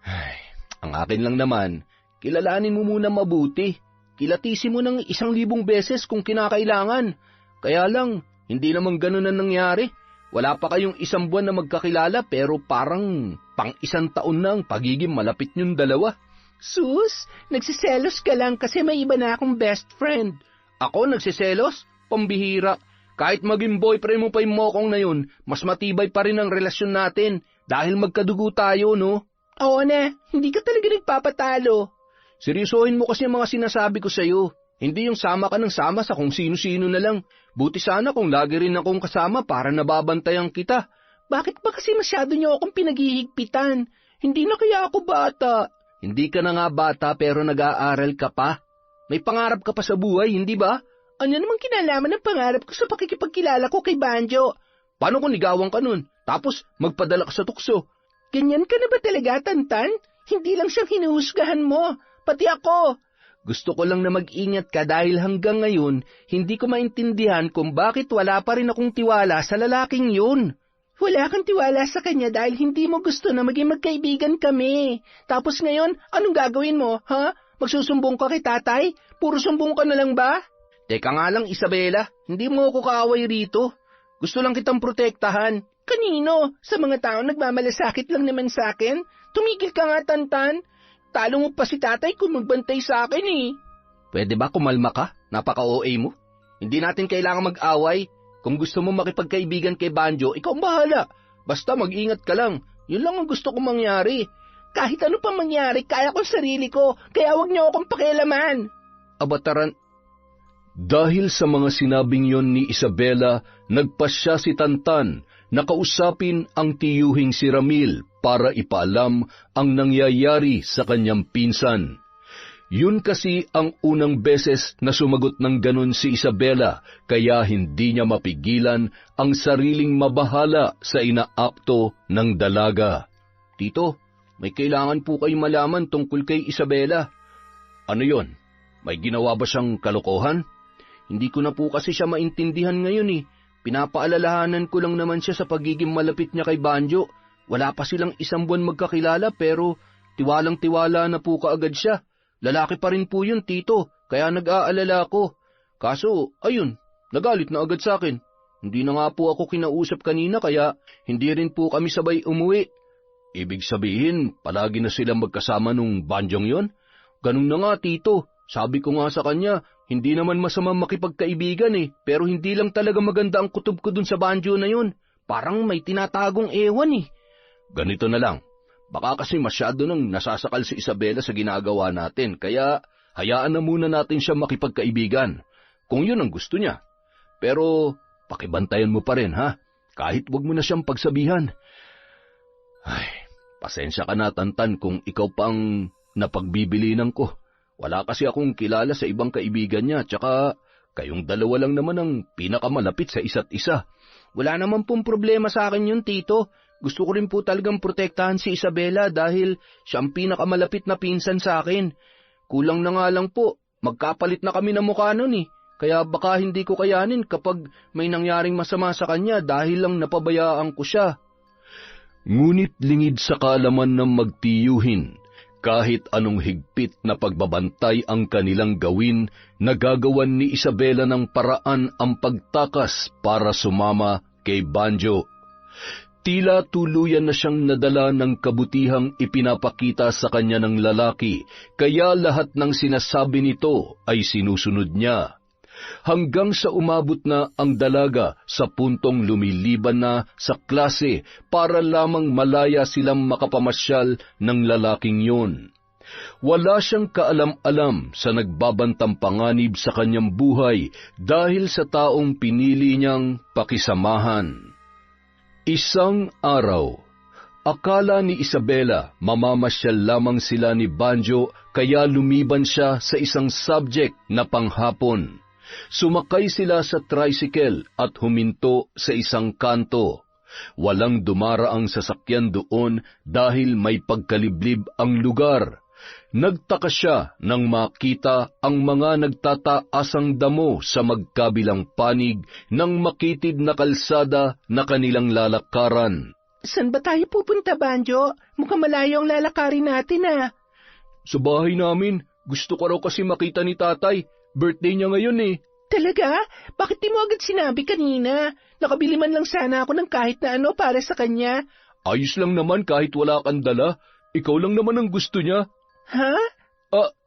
[SPEAKER 2] Ay, ang akin lang naman, kilalanin mo muna mabuti. Kilatisin mo ng 1,000 beses kung kinakailangan. Kaya lang, hindi naman ganun ang nangyari. Wala pa kayong 1 buwan na magkakilala pero parang pang-1 taon na ang pagiging malapit niyong dalawa.
[SPEAKER 3] Sus, nagsiselos ka lang kasi may iba na akong best friend.
[SPEAKER 2] Ako nagsiselos? Pambihira. Kahit maging boyfriend mo pa yung mokong na yun, mas matibay pa rin ang relasyon natin dahil magkadugo tayo, no?
[SPEAKER 3] Oo na, hindi ka talaga nagpapatalo.
[SPEAKER 2] Seryosohin mo kasi ang mga sinasabi ko sa'yo. Hindi yung sama ka ng sama sa kung sino-sino na lang. Buti sana kung lagi rin akong kasama para nababantayan kita.
[SPEAKER 3] Bakit ba kasi masyado niyo akong pinaghihigpitan? Hindi na kaya ako bata.
[SPEAKER 2] Hindi ka na nga bata pero nag-aaral ka pa. May pangarap ka pa sa buhay, hindi ba?
[SPEAKER 3] Ano namang kinalaman ng pangarap ko sa pakikipagkilala ko kay Banjo?
[SPEAKER 2] Paano kung ligawan ka nun? Tapos magpadala ka sa tukso?
[SPEAKER 3] Ganyan ka na ba talaga, Tantan? Hindi lang siyang hinuhusgahan mo. Pati ako.
[SPEAKER 2] Gusto ko lang na mag-ingat ka dahil hanggang ngayon, hindi ko maintindihan kung bakit wala pa rin akong tiwala sa lalaking yun.
[SPEAKER 3] Wala kang tiwala sa kanya dahil hindi mo gusto na maging magkaibigan kami. Tapos ngayon, anong gagawin mo, ha? Magsusumbong ka kay tatay? Puro sumbong ka na lang ba?
[SPEAKER 2] Teka nga lang, Isabela, hindi mo ako kaaway rito. Gusto lang kitang protektahan.
[SPEAKER 3] Kanino? Sa mga tao nagmamalasakit lang naman sa akin? Tumigil ka nga, Tantan. Talo mo pa si tatay kung magbantay sa akin, eh.
[SPEAKER 2] Pwede ba kumalma ka? Napaka-OA mo. Hindi natin kailangan mag-away. Kung gusto mo makipagkaibigan kay Banjo, ikaw ang bahala. Basta mag-ingat ka lang. Yun lang ang gusto kong mangyari.
[SPEAKER 3] Kahit ano pa mangyari, kaya kong sarili ko. Kaya huwag niyo akong pakialaman.
[SPEAKER 2] Abataran. Dahil sa mga sinabing yon ni Isabela, nagpasya si Tantan na kausapin ang tiyuhing si Ramil para ipaalam ang nangyayari sa kanyang pinsan. Yun kasi ang unang beses na sumagot ng ganun si Isabela, kaya hindi niya mapigilan ang sariling mabahala sa inaakto ng dalaga. Tito, may kailangan po kayo malaman tungkol kay Isabela. Ano yon? May ginawa ba siyang kalokohan? Hindi ko na po kasi siya maintindihan ngayon, eh. Pinapaalalahanan ko lang naman siya sa pagiging malapit niya kay Banjo. Wala pa silang 1 buwan magkakilala pero tiwalang-tiwala na po kaagad siya. Lalaki pa rin po yun, tito, kaya nag-aalala ko. Kaso, ayun, nagalit na agad sa akin. Hindi na nga po ako kinausap kanina kaya hindi rin po kami sabay umuwi. Ibig sabihin, palagi na silang magkasama nung Banjong yon? Ganun na nga, tito. Sabi ko nga sa kanya, hindi naman masama makipagkaibigan, eh, pero hindi lang talaga maganda ang kutob ko dun sa Banjo na yun. Parang may tinatagong ewan, eh. Ganito na lang. Baka kasi masyado nang nasasakal si Isabela sa ginagawa natin, kaya hayaan na muna natin siya makipagkaibigan, kung yun ang gusto niya. Pero pakibantayan mo pa rin, ha? Kahit wag mo na siyang pagsabihan. Ay, pasensya ka na, Tantan, kung ikaw pang napagbibilinan ko. Wala kasi akong kilala sa ibang kaibigan niya, tsaka kayong dalawa lang naman ang pinakamalapit sa isa't isa.
[SPEAKER 3] Wala naman pong problema sa akin yun, Tito. Gusto ko rin po talagang protektahan si Isabela dahil siya ang pinakamalapit na pinsan sa akin. Kulang na nga lang po, magkapalit na kami ng mukha nun eh. Kaya baka hindi ko kayanin kapag may nangyaring masama sa kanya dahil lang napabayaan ko siya.
[SPEAKER 2] Ngunit lingid sa kaalaman ng magtiyuhin, kahit anong higpit na pagbabantay ang kanilang gawin, nagagawan ni Isabela ng paraan ang pagtakas para sumama kay Banjo. Tila tuluyan na siyang nadala ng kabutihang ipinapakita sa kanya ng lalaki, kaya lahat ng sinasabi nito ay sinusunod niya. Hanggang sa umabot na ang dalaga sa puntong lumiliban na sa klase para lamang malaya silang makapamasyal ng lalaking yun. Wala siyang kaalam-alam sa nagbabantang panganib sa kanyang buhay dahil sa taong pinili niyang pakisamahan. Isang araw, akala ni Isabela mamamasyal lamang sila ni Banjo kaya lumiban siya sa isang subject na panghapon. Sumakay sila sa tricycle at huminto sa isang kanto. Walang dumaraang sasakyan doon dahil may pagkaliblib ang lugar. Nagtaka siya nang makita ang mga nagtataasang damo sa magkabilang panig ng makitid na kalsada na kanilang lalakaran.
[SPEAKER 3] Saan ba tayo pupunta, Banjo? Mukhang malayo ang lalakarin natin ah.
[SPEAKER 1] Sa bahay namin, gusto ko raw kasi makita ni tatay. Birthday niya ngayon eh.
[SPEAKER 3] Talaga? Bakit di mo agad sinabi kanina? Nakabili man lang sana ako ng kahit na ano para sa kanya.
[SPEAKER 1] Ayos lang naman kahit wala kang dala. Ikaw lang naman ang gusto niya.
[SPEAKER 3] Ha?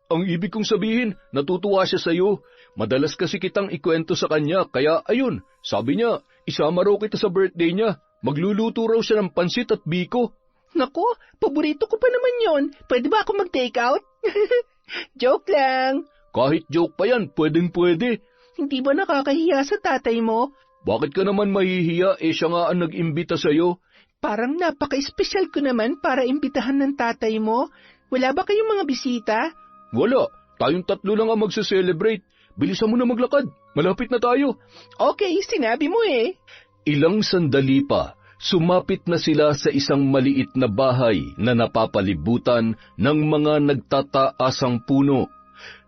[SPEAKER 1] Ang ibig kong sabihin, natutuwa siya sa'yo. Madalas kasi kitang ikwento sa kanya, kaya ayun, sabi niya, isama raw kita sa birthday niya. Magluluto raw siya ng pansit at biko.
[SPEAKER 3] Naku, paborito ko pa naman yon. Pwede ba ako mag-take out? Joke lang.
[SPEAKER 1] Kahit joke pa yan, pwedeng-pwede.
[SPEAKER 3] Hindi ba nakakahiya sa tatay mo?
[SPEAKER 1] Bakit ka naman mahihiya, siya nga ang nag-imbita sa'yo?
[SPEAKER 3] Parang napaka-espesyal ko naman para imbitahan ng tatay mo. Wala ba kayong mga bisita?
[SPEAKER 1] Wala, tayong tatlo lang ang magse-celebrate. Bilisan mo na maglakad, malapit na tayo.
[SPEAKER 3] Okay, sinabi mo eh.
[SPEAKER 2] Ilang sandali pa, sumapit na sila sa isang maliit na bahay na napapalibutan ng mga nagtataasang puno.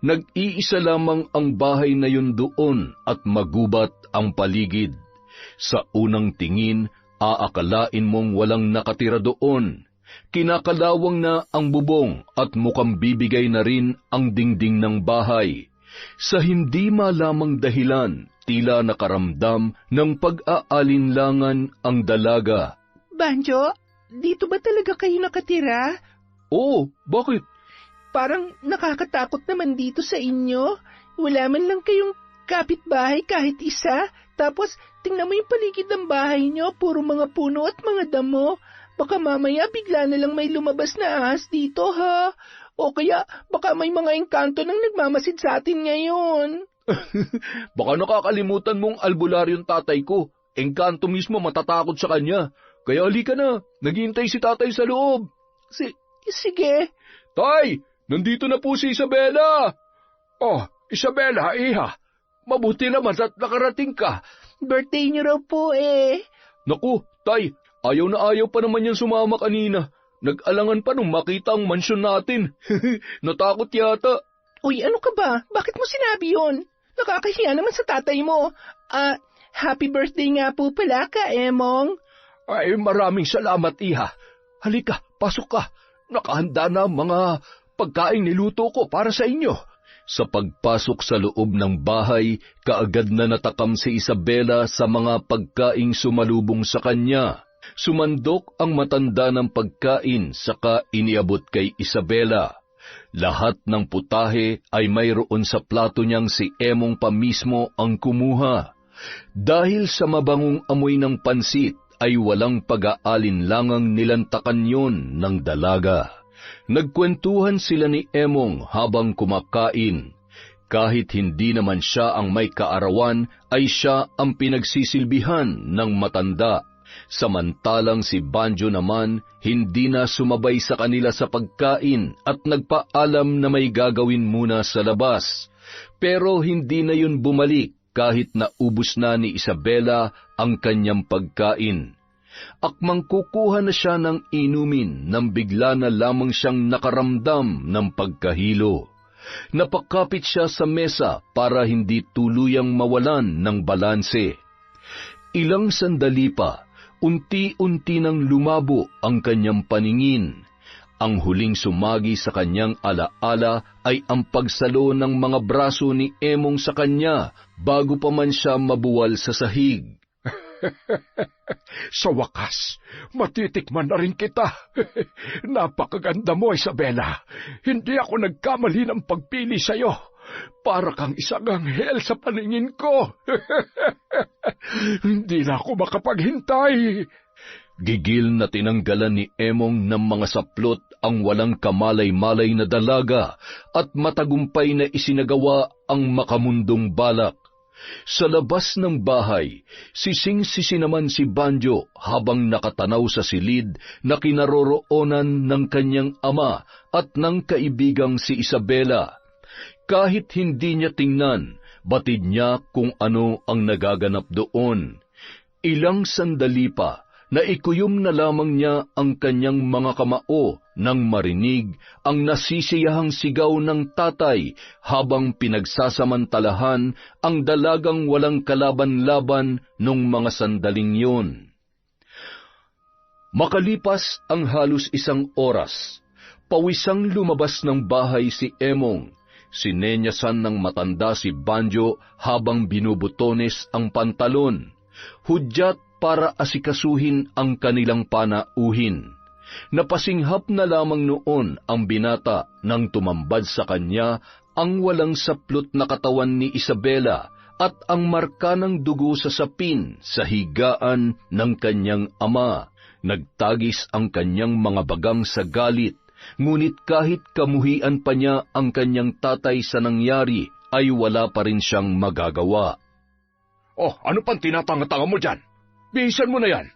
[SPEAKER 2] Nag-iisa lamang ang bahay na yun doon at magubat ang paligid. Sa unang tingin, aakalain mong walang nakatira doon. Kinakalawang na ang bubong at mukhang bibigay na rin ang dingding ng bahay. Sa hindi malamang dahilan, tila nakaramdam ng pag-aalinlangan ang dalaga.
[SPEAKER 3] Banjo, dito ba talaga kayo nakatira?
[SPEAKER 1] Oo, bakit?
[SPEAKER 3] Parang nakakatakot naman dito sa inyo. Wala man lang kayong kapitbahay kahit isa. Tapos, tingnan mo yung paligid ng bahay nyo, puro mga puno at mga damo. Baka mamaya bigla na lang may lumabas na ahas dito, ha? O kaya, baka may mga engkanto nang nagmamasid sa atin ngayon.
[SPEAKER 1] Baka nakakalimutan mong albularyong tatay ko. Engkanto mismo matatakot sa kanya. Kaya halika na, naghihintay si tatay sa loob.
[SPEAKER 3] Sige.
[SPEAKER 1] Tay, nandito na po si Isabela. Oh, Isabela, iha. Mabuti naman at nakarating ka.
[SPEAKER 3] Birthday niyo raw po eh.
[SPEAKER 1] Naku, tay, ayaw na ayaw pa naman yan sumama kanina. Nag-alangan pa nung makita ang mansyon natin. Natakot yata.
[SPEAKER 3] Uy, ano ka ba? Bakit mo sinabi yun? Nakakahiya naman sa tatay mo. Happy birthday nga po pala ka, Emong.
[SPEAKER 1] Ay, maraming salamat, iha. Halika, pasok ka. Nakahanda na ang mga pagkain niluto ko para sa inyo.
[SPEAKER 2] Sa pagpasok sa loob ng bahay, kaagad na natakam si Isabela sa mga pagkaing sumalubong sa kanya. Sumandok ang matanda ng pagkain saka iniabot kay Isabela. Lahat ng putahe ay mayroon sa plato niyang si Emong pa mismo ang kumuha. Dahil sa mabangong amoy ng pansit ay walang pag-aalinlangang nilantakan yon ng dalaga. Nagkwentuhan sila ni Emong habang kumakain. Kahit hindi naman siya ang may kaarawan, ay siya ang pinagsisilbihan ng matanda. Samantalang si Banjo naman hindi na sumabay sa kanila sa pagkain at nagpaalam na may gagawin muna sa labas. Pero hindi na yun bumalik kahit naubos na ni Isabela ang kanyang pagkain. Akmang kukuha na siya ng inumin nang bigla na lamang siyang nakaramdam ng pagkahilo. Napakapit siya sa mesa para hindi tuluyang mawalan ng balanse. Ilang sandali pa, unti-unti nang lumabo ang kanyang paningin. Ang huling sumagi sa kanyang alaala ay ang pagsalo ng mga braso ni Emong sa kanya bago pa man siya mabuwal sa sahig.
[SPEAKER 1] Sa wakas, matitikman na rin kita. Napakaganda mo, Isabela. Hindi ako nagkamali ng pagpili sa'yo. Para kang isang anghel sa paningin ko. Hindi na ako makapaghintay.
[SPEAKER 2] Gigil na tinanggalan ni Emong ng mga saplot ang walang kamalay-malay na dalaga at matagumpay na isinagawa ang makamundong balak. Sa labas ng bahay, sising-sisi naman si Banjo habang nakatanaw sa silid na kinaroroonan ng kanyang ama at ng kaibigang si Isabela. Kahit hindi niya tingnan, batid niya kung ano ang nagaganap doon. Ilang sandali pa, naikuyom na lamang niya ang kanyang mga kamao nang marinig ang nasisiyahang sigaw ng tatay habang pinagsasamantalahan ang dalagang walang kalaban-laban nung mga sandaling yun. Makalipas ang halos isang oras, pawisang lumabas ng bahay si Emong. Sinenyasan ng matanda si Banjo habang binubutones ang pantalon. Hudyat para asikasuhin ang kanilang panauhin. Napasinghap na lamang noon ang binata nang tumambad sa kanya ang walang saplot na katawan ni Isabela at ang marka ng dugo sa sapin sa higaan ng kanyang ama. Nagtagis ang kanyang mga bagang sa galit, ngunit kahit kamuhian pa niya ang kanyang tatay sa nangyari, ay wala pa rin siyang magagawa.
[SPEAKER 1] Oh, ano pang tinatanga-tanga mo dyan? Bihisan mo na yan.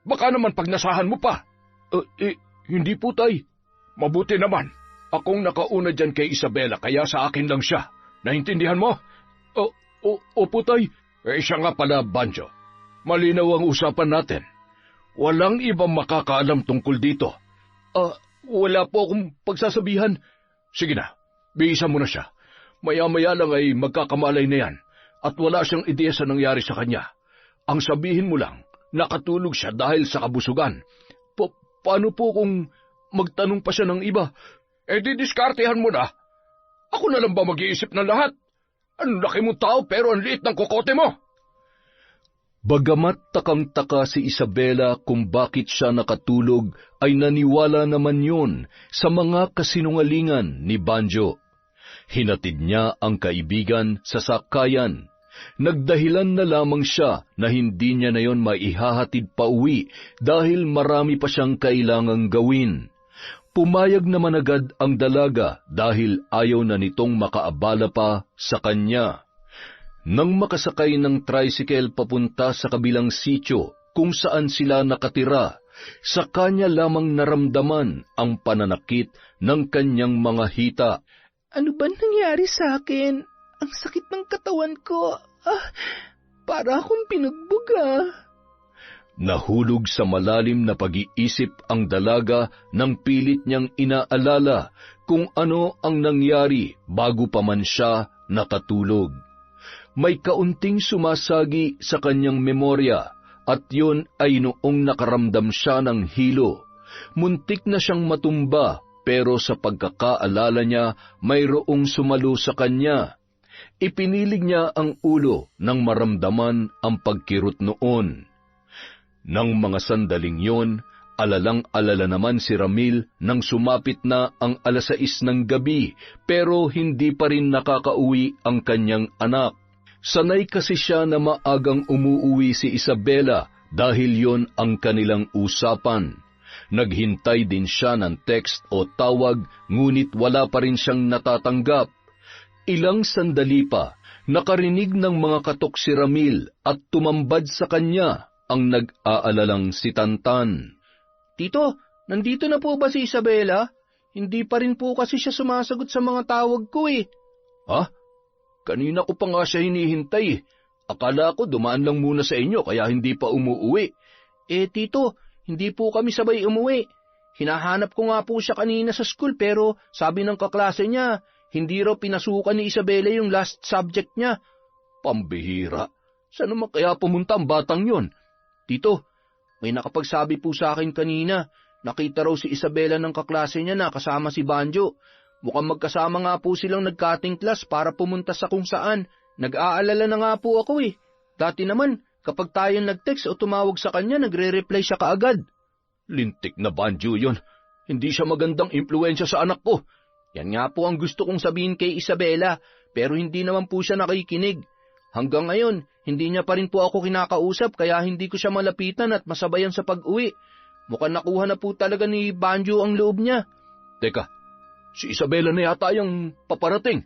[SPEAKER 1] Baka naman pagnasahan mo pa. Hindi po, tay. Mabuti naman. Akong nakauna dyan kay Isabela, kaya sa akin lang siya. Naintindihan mo? Opo, tay. Siya nga pala, Banjo. Malinaw ang usapan natin. Walang ibang makakaalam tungkol dito. Wala po akong pagsasabihan. Sige na, bihisan mo na siya. Maya-maya lang ay magkakamalay na yan at wala siyang ideya sa nangyari sa kanya. Ang sabihin mo lang, nakatulog siya dahil sa kabusugan. Paano po kung magtanong pa siya ng iba? Didiskartehan mo na. Ako na lang ba mag-iisip ng lahat? Ang laki mong tao pero ang liit ng kokote mo.
[SPEAKER 2] Bagamat takang-taka si Isabela kung bakit siya nakatulog, ay naniwala naman yun sa mga kasinungalingan ni Banjo. Hinatid niya ang kaibigan sa sakayan. Nagdahilan na lamang siya na hindi niya na yon maihahatid pa uwi dahil marami pa siyang kailangang gawin. Pumayag naman agad ang dalaga dahil ayaw na nitong makaabala pa sa kanya. Nang makasakay ng tricycle papunta sa kabilang sitio kung saan sila nakatira, sa kanya lamang naramdaman ang pananakit ng kanyang mga hita.
[SPEAKER 3] Ano ba nangyari sa akin? Ang sakit ng katawan ko. Para akong pinagbuga.
[SPEAKER 2] Nahulog sa malalim na pag-iisip ang dalaga nang pilit niyang inaalala kung ano ang nangyari bago pa man siya nakatulog. May kaunting sumasagi sa kanyang memorya at yun ay noong nakaramdam siya ng hilo. Muntik na siyang matumba pero sa pagkakaalala niya mayroong sumalo sa kanya. Ipinilig niya ang ulo nang maramdaman ang pagkirot noon. Nang mga sandaling yon, alalang-alala naman si Ramil nang sumapit na ang 6:00 ng gabi pero hindi pa rin nakakauwi ang kanyang anak. Sanay kasi siya na maagang umuuwi si Isabela dahil yon ang kanilang usapan. Naghintay din siya ng text o tawag ngunit wala pa rin siyang natatanggap. Ilang sandali pa, nakarinig ng mga katok si Ramil at tumambad sa kanya. ang nag-aalalang si Tantan.
[SPEAKER 3] Tito, nandito na po ba si Isabela? Hindi pa rin po kasi siya sumasagot sa mga tawag ko eh.
[SPEAKER 2] Ha? Kanina ko pa nga siya hinihintay eh. Akala ko dumaan lang muna sa inyo kaya hindi pa umuuwi.
[SPEAKER 3] Tito, hindi po kami sabay umuwi. Hinahanap ko nga po siya kanina sa school pero sabi ng kaklase niya, hindi raw pinasukan ni Isabela yung last subject niya.
[SPEAKER 2] Pambihira. Saan naman kaya pumunta ang batang yon?
[SPEAKER 3] Tito, may nakapagsabi po sa akin kanina. Nakita raw si Isabela ng kaklase niya na kasama si Banjo. Mukhang magkasama nga po silang nag-cutting class para pumunta sa kung saan. Nag-aalala na nga po ako eh. Dati naman, kapag tayo nag-text o tumawag sa kanya, nagre-reply siya kaagad.
[SPEAKER 2] Lintik na Banjo yon. Hindi siya magandang impluensya sa anak ko.
[SPEAKER 3] Yan nga po ang gusto kong sabihin kay Isabela, pero hindi naman po siya nakikinig. Hanggang ngayon, hindi niya pa rin po ako kinakausap kaya hindi ko siya malapitan at masabayan sa pag-uwi. Mukhang nakuha na po talaga ni Banjo ang loob niya.
[SPEAKER 2] Teka, si Isabela na yata yung paparating.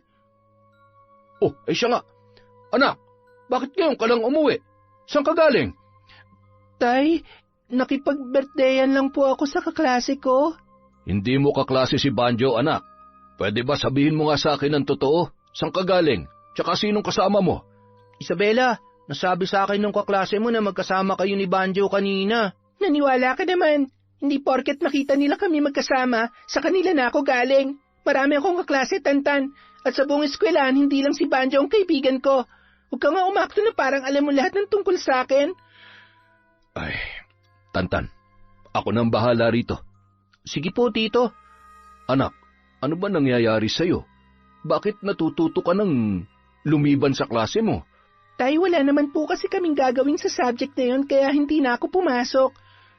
[SPEAKER 2] Oh, siya nga. Anak, bakit ngayon ka lang umuwi? Saan ka galing?
[SPEAKER 3] Tay, nakipag-birthdayan lang po ako sa kaklase ko.
[SPEAKER 2] Hindi mo kaklase si Banjo, anak. Pwede ba sabihin mo nga sa akin ang totoo? Saan ka galing? Tsaka sinong kasama mo?
[SPEAKER 3] Isabela, nasabi sa akin ng kaklase mo na magkasama kayo ni Banjo kanina. Naniwala ka naman. Hindi porket makita nila kami magkasama, sa kanila na ako galing. Marami akong kaklase, Tantan. At sa buong eskwelahan, hindi lang si Banjo ang kaibigan ko. Huwag ka nga umakto na parang alam mo lahat ng tungkol sa akin.
[SPEAKER 2] Ay, Tantan, ako nang bahala rito.
[SPEAKER 3] Sige po, Tito.
[SPEAKER 2] Anak, ano ba nangyayari sa'yo? Bakit natututo ka ng lumiban sa klase mo?
[SPEAKER 3] Tay, wala naman po kasi kaming gagawin sa subject na yun kaya hindi na ako pumasok.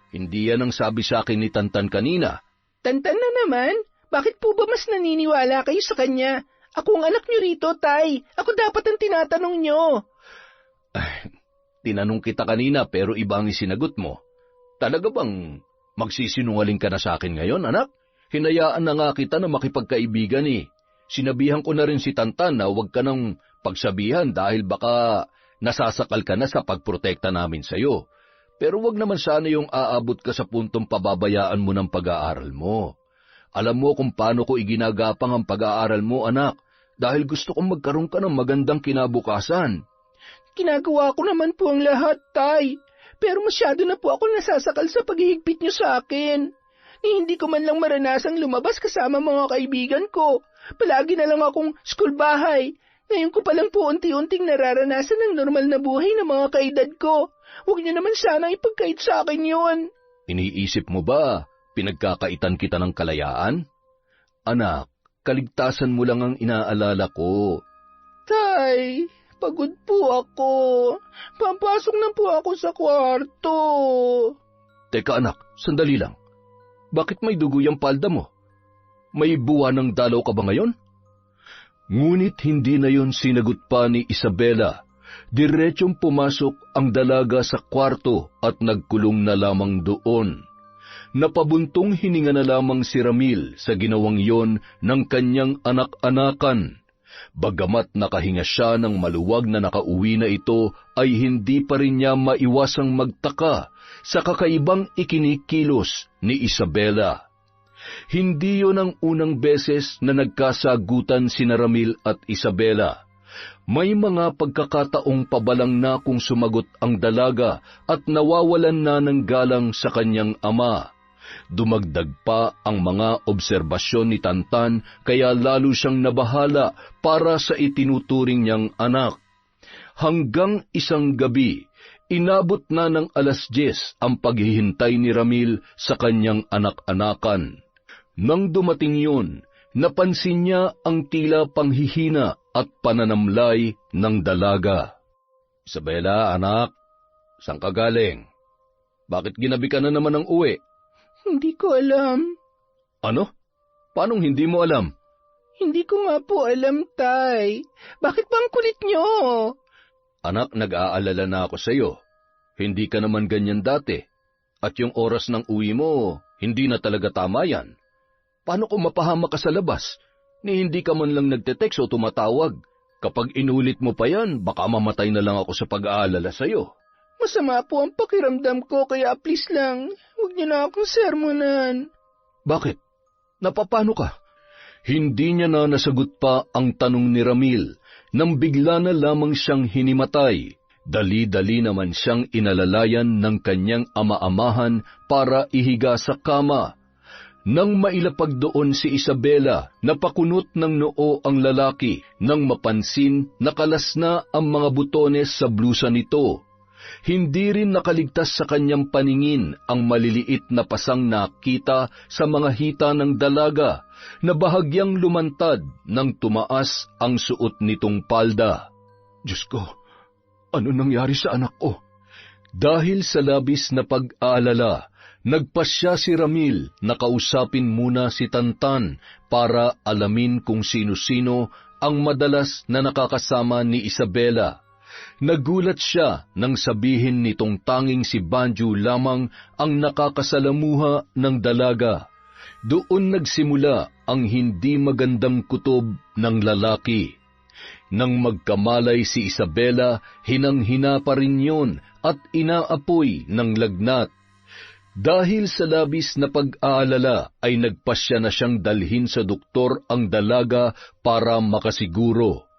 [SPEAKER 2] Hindi yan ang sabi sa akin ni Tantan kanina.
[SPEAKER 3] Tantan na naman? Bakit po ba mas naniniwala kayo sa kanya? Ako ang anak niyo rito, Tay. Ako dapat ang tinatanong niyo.
[SPEAKER 2] Tinanong kita kanina pero iba ang isinagot mo. Talaga bang magsisinungaling ka na sa akin ngayon, anak? Hinayaan na nga kita na makipagkaibigan eh. Sinabihan ko na rin si Tantan na huwag ka nang pagsabihan dahil baka nasasakal ka na sa pagprotekta namin sa'yo. Pero wag naman sana yung aabot ka sa puntong pababayaan mo ng pag-aaral mo. Alam mo kung paano ko iginagapang ang pag-aaral mo, anak, dahil gusto kong magkaroon ka ng magandang kinabukasan.
[SPEAKER 3] Ginagawa ko naman po ang lahat, Tay. Pero masyado na po ako nasasakal sa paghihigpit niyo sa akin. Ni hindi ko man lang maranasang lumabas kasama mga kaibigan ko. Palagi na lang akong school bahay. Ngayon ko palang po unti-unting nararanasan ng normal na buhay ng mga kaedad ko. Huwag niyo naman sana ipagkait sa akin yun.
[SPEAKER 2] Iniisip mo ba, pinagkakaitan kita ng kalayaan? Anak, kaligtasan mo lang ang inaalala ko.
[SPEAKER 3] Tay, pagod po ako. Papasok na po ako sa kwarto.
[SPEAKER 2] Teka anak, sandali lang. Bakit may dugo yung palda mo? May buwan ng dalaw ka ba ngayon? Ngunit hindi na yon sinagot pa ni Isabela. Diretsyong pumasok ang dalaga sa kwarto at nagkulong na lamang doon. Napabuntong hininga na lamang si Ramil sa ginawang yon ng kanyang anak-anakan. Bagamat nakahinga siya ng maluwag na nakauwi na ito, ay hindi pa rin niya maiwasang magtaka sa kakaibang ikinikilos ni Isabela. Hindi yon ang unang beses na nagkasagutan sina Ramil at Isabela. May mga pagkakataong pabalang na kung sumagot ang dalaga at nawawalan na ng galang sa kanyang ama. Dumagdag pa ang mga obserbasyon ni Tantan kaya lalo siyang nabahala para sa itinuturing niyang anak. Hanggang isang gabi, inabot na ng 10:00 ang paghihintay ni Ramil sa kanyang anak-anakan. Nang dumating yun, napansin niya ang tila panghihina at pananamlay ng dalaga. Isabela, anak, saan ka galing? Bakit ginabi ka na naman ng uwi?
[SPEAKER 3] Hindi ko alam.
[SPEAKER 2] Ano? Paanong hindi mo alam?
[SPEAKER 3] Hindi ko nga po alam, Tay. Bakit ba ang kulit niyo?
[SPEAKER 2] Anak, nag-aalala na ako sa iyo. Hindi ka naman ganyan dati. At yung oras ng uwi mo, hindi na talaga tama yan. Paano kung mapahama ka sa labas? Ni hindi ka man lang nagte-text o tumatawag. Kapag inulit mo pa yan, baka mamatay na lang ako sa pag-aalala sa iyo.
[SPEAKER 3] Masama po ang pakiramdam ko, kaya please lang, huwag niyo na akong sermonan.
[SPEAKER 2] Bakit? Napapano ka? Hindi niya na nasagot pa ang tanong ni Ramil nang bigla na lamang siyang hinimatay. Dali-dali naman siyang inalalayan ng kanyang ama-amahan para ihiga sa kama. Nang mailapag doon si Isabela, napakunot ng noo ang lalaki nang mapansin na kalas na ang mga butones sa blusa nito. Hindi rin nakaligtas sa kanyang paningin ang maliliit na pasang nakita sa mga hita ng dalaga na bahagyang lumantad nang tumaas ang suot nitong palda. Diyos ko, ano nangyari sa anak ko? Dahil sa labis na pag-aalala, nagpasya si Ramil na kausapin muna si Tantan para alamin kung sino-sino ang madalas na nakakasama ni Isabela. Nagulat siya nang sabihin nitong tanging si Banjo lamang ang nakakasalamuha ng dalaga. Doon nagsimula ang hindi magandang kutob ng lalaki. Nang magkamalay si Isabela, hinang-hina pa rin yun at inaapoy ng lagnat. Dahil sa labis na pag-aalala ay nagpasya na siyang dalhin sa doktor ang dalaga para makasiguro.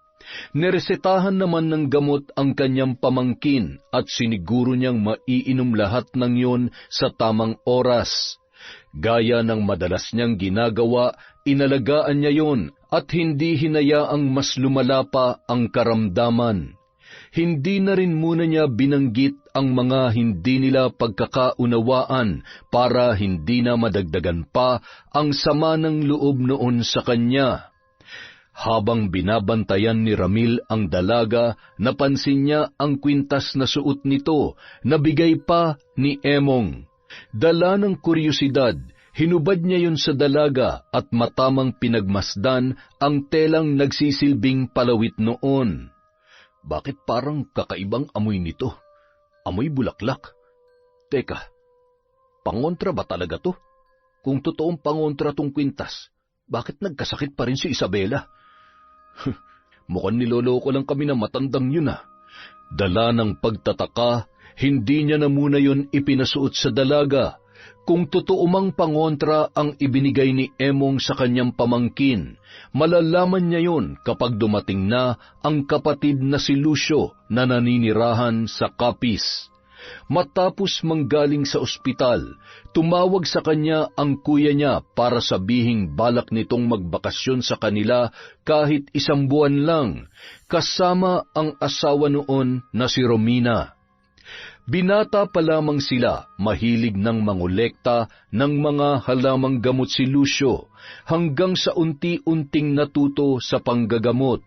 [SPEAKER 2] Neresetahan naman ng gamot ang kanyang pamangkin at siniguro niyang maiinom lahat ng yon sa tamang oras. Gaya ng madalas niyang ginagawa, inalagaan niya yon at hindi hinayaang mas lumala pa ang karamdaman. Hindi na rin muna niya binanggit ang mga hindi nila pagkakaunawaan para hindi na madagdagan pa ang sama ng loob noon sa kanya. Habang binabantayan ni Ramil ang dalaga, napansin niya ang kwintas na suot nito na bigay pa ni Emong. Dala ng kuryosidad, hinubad niya yun sa dalaga at matamang pinagmasdan ang telang nagsisilbing palawit noon. Bakit parang kakaibang amoy nito? Amoy bulaklak. Teka, pangontra ba talaga to? Kung totoong pangontra tong kwintas, bakit nagkasakit pa rin si Isabela? Mukhang niloloko lang kami na matandang yun ah. Dala ng pagtataka, hindi niya na muna yun ipinasuot sa dalaga. Kung totoo mang pangontra ang ibinigay ni Emong sa kanyang pamangkin, malalaman niya yun kapag dumating na ang kapatid na si Lucio na naninirahan sa Capiz. Matapos manggaling sa ospital, tumawag sa kanya ang kuya niya para sabihing balak nitong magbakasyon sa kanila kahit 1 buwan lang, kasama ang asawa noon na si Romina. Binata pa lamang sila, mahilig ng mangolekta ng mga halamang gamot si Lucio, hanggang sa unti-unting natuto sa panggagamot.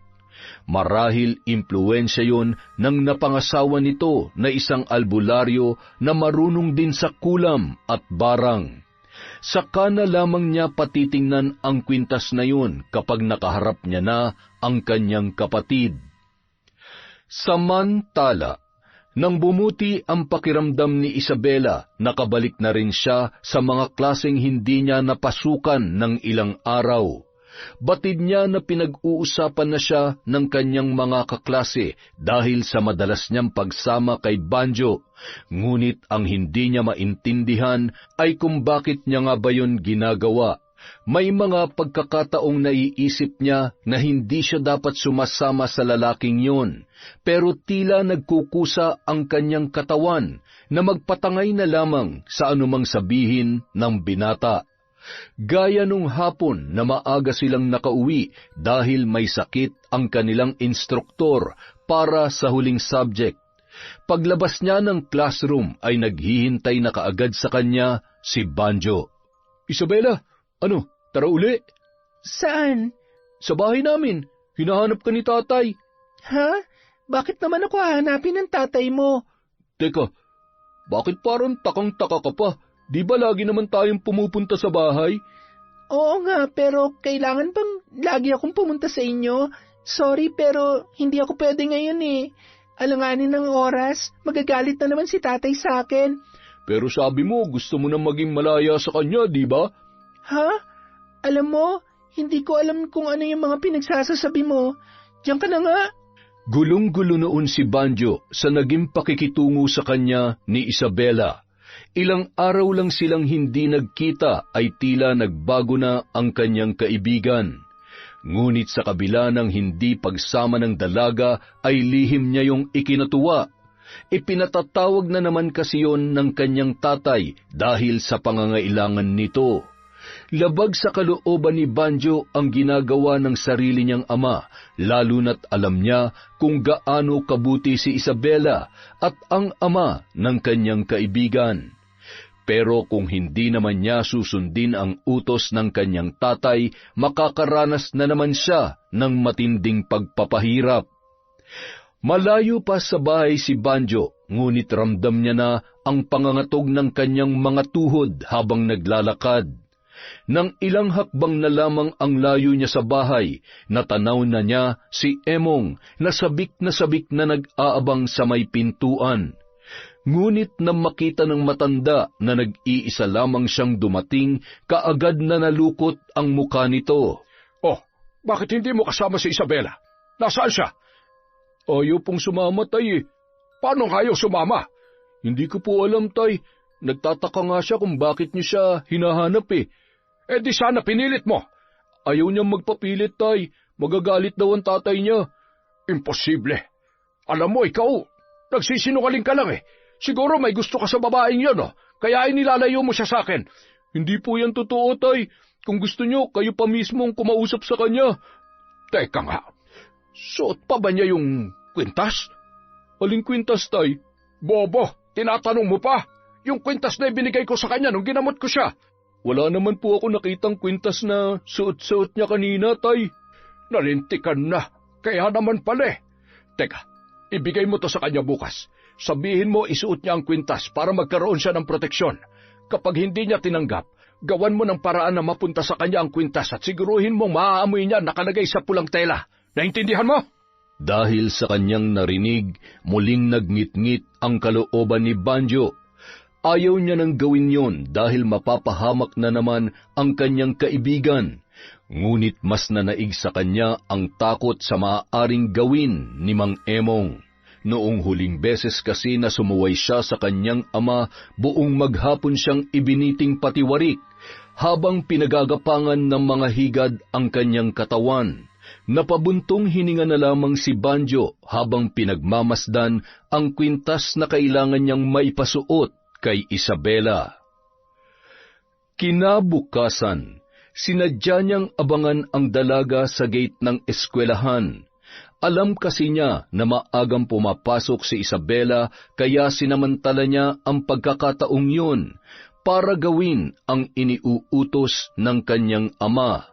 [SPEAKER 2] Marahil impluwensya yon ng napangasawa nito na isang albularyo na marunong din sa kulam at barang. Saka na lamang niya patitingnan ang kwintas na yun kapag nakaharap niya na ang kanyang kapatid. Samantala, nang bumuti ang pakiramdam ni Isabela, nakabalik na rin siya sa mga klaseng hindi niya napasukan ng ilang araw. Batid niya na pinag-uusapan na siya ng kanyang mga kaklase dahil sa madalas niyang pagsama kay Banjo, ngunit ang hindi niya maintindihan ay kung bakit niya nga ba yun ginagawa. May mga pagkakataong naiisip niya na hindi siya dapat sumasama sa lalaking yun, pero tila nagkukusa ang kanyang katawan na magpatangay na lamang sa anumang sabihin ng binata. Gaya nung hapon na maaga silang nakauwi dahil may sakit ang kanilang instruktor para sa huling subject. Paglabas niya ng classroom ay naghihintay na kaagad sa kanya si Banjo. Isabela, ano, tara uli?
[SPEAKER 3] Saan?
[SPEAKER 2] Sa bahay namin. Hinahanap ka ni tatay.
[SPEAKER 3] Ha? Bakit naman ako hahanapin ng tatay mo?
[SPEAKER 2] Teka, bakit parang takang-taka ka pa? Di ba lagi naman tayong pumupunta sa bahay?
[SPEAKER 3] Oo nga, pero kailangan bang lagi akong pumunta sa inyo? Sorry, pero hindi ako pwede ngayon eh. Alanganin ng oras, magagalit na naman si tatay sa akin.
[SPEAKER 2] Pero sabi mo, gusto mo na maging malaya sa kanya, di ba?
[SPEAKER 3] Ha? Alam mo, hindi ko alam kung ano yung mga pinagsasasabi mo. Diyan ka na nga.
[SPEAKER 2] Gulong-gulo noon si Banjo sa naging pakikitungo sa kanya ni Isabela. Ilang araw lang silang hindi nagkita ay tila nagbago na ang kanyang kaibigan. Ngunit sa kabila ng hindi pagsama ng dalaga ay lihim niya yung ikinatuwa. Ipinatatawag na naman kasi yon ng kanyang tatay dahil sa pangangailangan nito. Labag sa kalooban ni Banjo ang ginagawa ng sarili niyang ama, lalo na't alam niya kung gaano kabuti si Isabela at ang ama ng kanyang kaibigan. Pero kung hindi naman niya susundin ang utos ng kanyang tatay, makakaranas na naman siya ng matinding pagpapahirap. Malayo pa sa bahay si Banjo, ngunit ramdam niya na ang pangangatog ng kanyang mga tuhod habang naglalakad. Nang ilang hakbang na lamang ang layo niya sa bahay, natanaw na niya si Emong na sabik na nag-aabang sa may pintuan. Ngunit nang makita ng matanda na nag-iisa lamang siyang dumating, kaagad na nalukot ang mukha nito.
[SPEAKER 1] Oh, bakit hindi mo kasama si Isabela? Nasaan siya?
[SPEAKER 2] Ayaw pong sumama, tay.
[SPEAKER 1] Paano nga ayaw sumama?
[SPEAKER 2] Hindi ko po alam, tay. Nagtataka nga siya kung bakit niyo siya hinahanap eh.
[SPEAKER 1] Eh di sana pinilit mo.
[SPEAKER 2] Ayaw niyang magpapilit, tay. Magagalit daw ang tatay niya.
[SPEAKER 1] Imposible. Alam mo, ikaw, nagsisinungaling ka lang eh. Siguro may gusto ka sa babaeng yun, oh. Kaya inilalayo mo siya sa akin.
[SPEAKER 2] Hindi po yan totoo, tay. Kung gusto niyo, kayo pa mismo ang kumausap sa kanya.
[SPEAKER 1] Teka nga, suot pa ba niya yung kwintas?
[SPEAKER 2] Aling kwintas, tay?
[SPEAKER 1] Bobo, tinatanong mo pa. Yung kwintas na ibinigay ko sa kanya nung ginamot ko siya.
[SPEAKER 2] Wala naman po ako nakitang kwintas na suot-suot niya kanina, tay.
[SPEAKER 1] Nalintikan na, kaya naman pala eh. Teka, ibigay mo to sa kanya bukas. Sabihin mo isuot niya ang kwintas para magkaroon siya ng proteksyon. Kapag hindi niya tinanggap, gawan mo ng paraan na mapunta sa kanya ang kwintas at siguruhin mong maaamoy niya nakalagay sa pulang tela. Naintindihan mo?
[SPEAKER 2] Dahil sa kanyang narinig, muling nagngit-ngit ang kalooban ni Banjo. Ayaw niya nang gawin yon dahil mapapahamak na naman ang kanyang kaibigan. Ngunit mas nanaig sa kanya ang takot sa maaaring gawin ni Mang Emong. Noong huling beses kasi na sumuway siya sa kanyang ama, buong maghapon siyang ibiniting patiwarik, habang pinagagapangan ng mga higad ang kanyang katawan. Napabuntong hininga na lamang si Banjo habang pinagmamasdan ang kwintas na kailangan niyang maipasuot kay Isabela. Kinabukasan, sinadya niyang abangan ang dalaga sa gate ng eskwelahan. Alam kasi niya na maagang pumapasok si Isabela, kaya sinamantala niya ang pagkakataong yun para gawin ang iniuutos ng kanyang ama.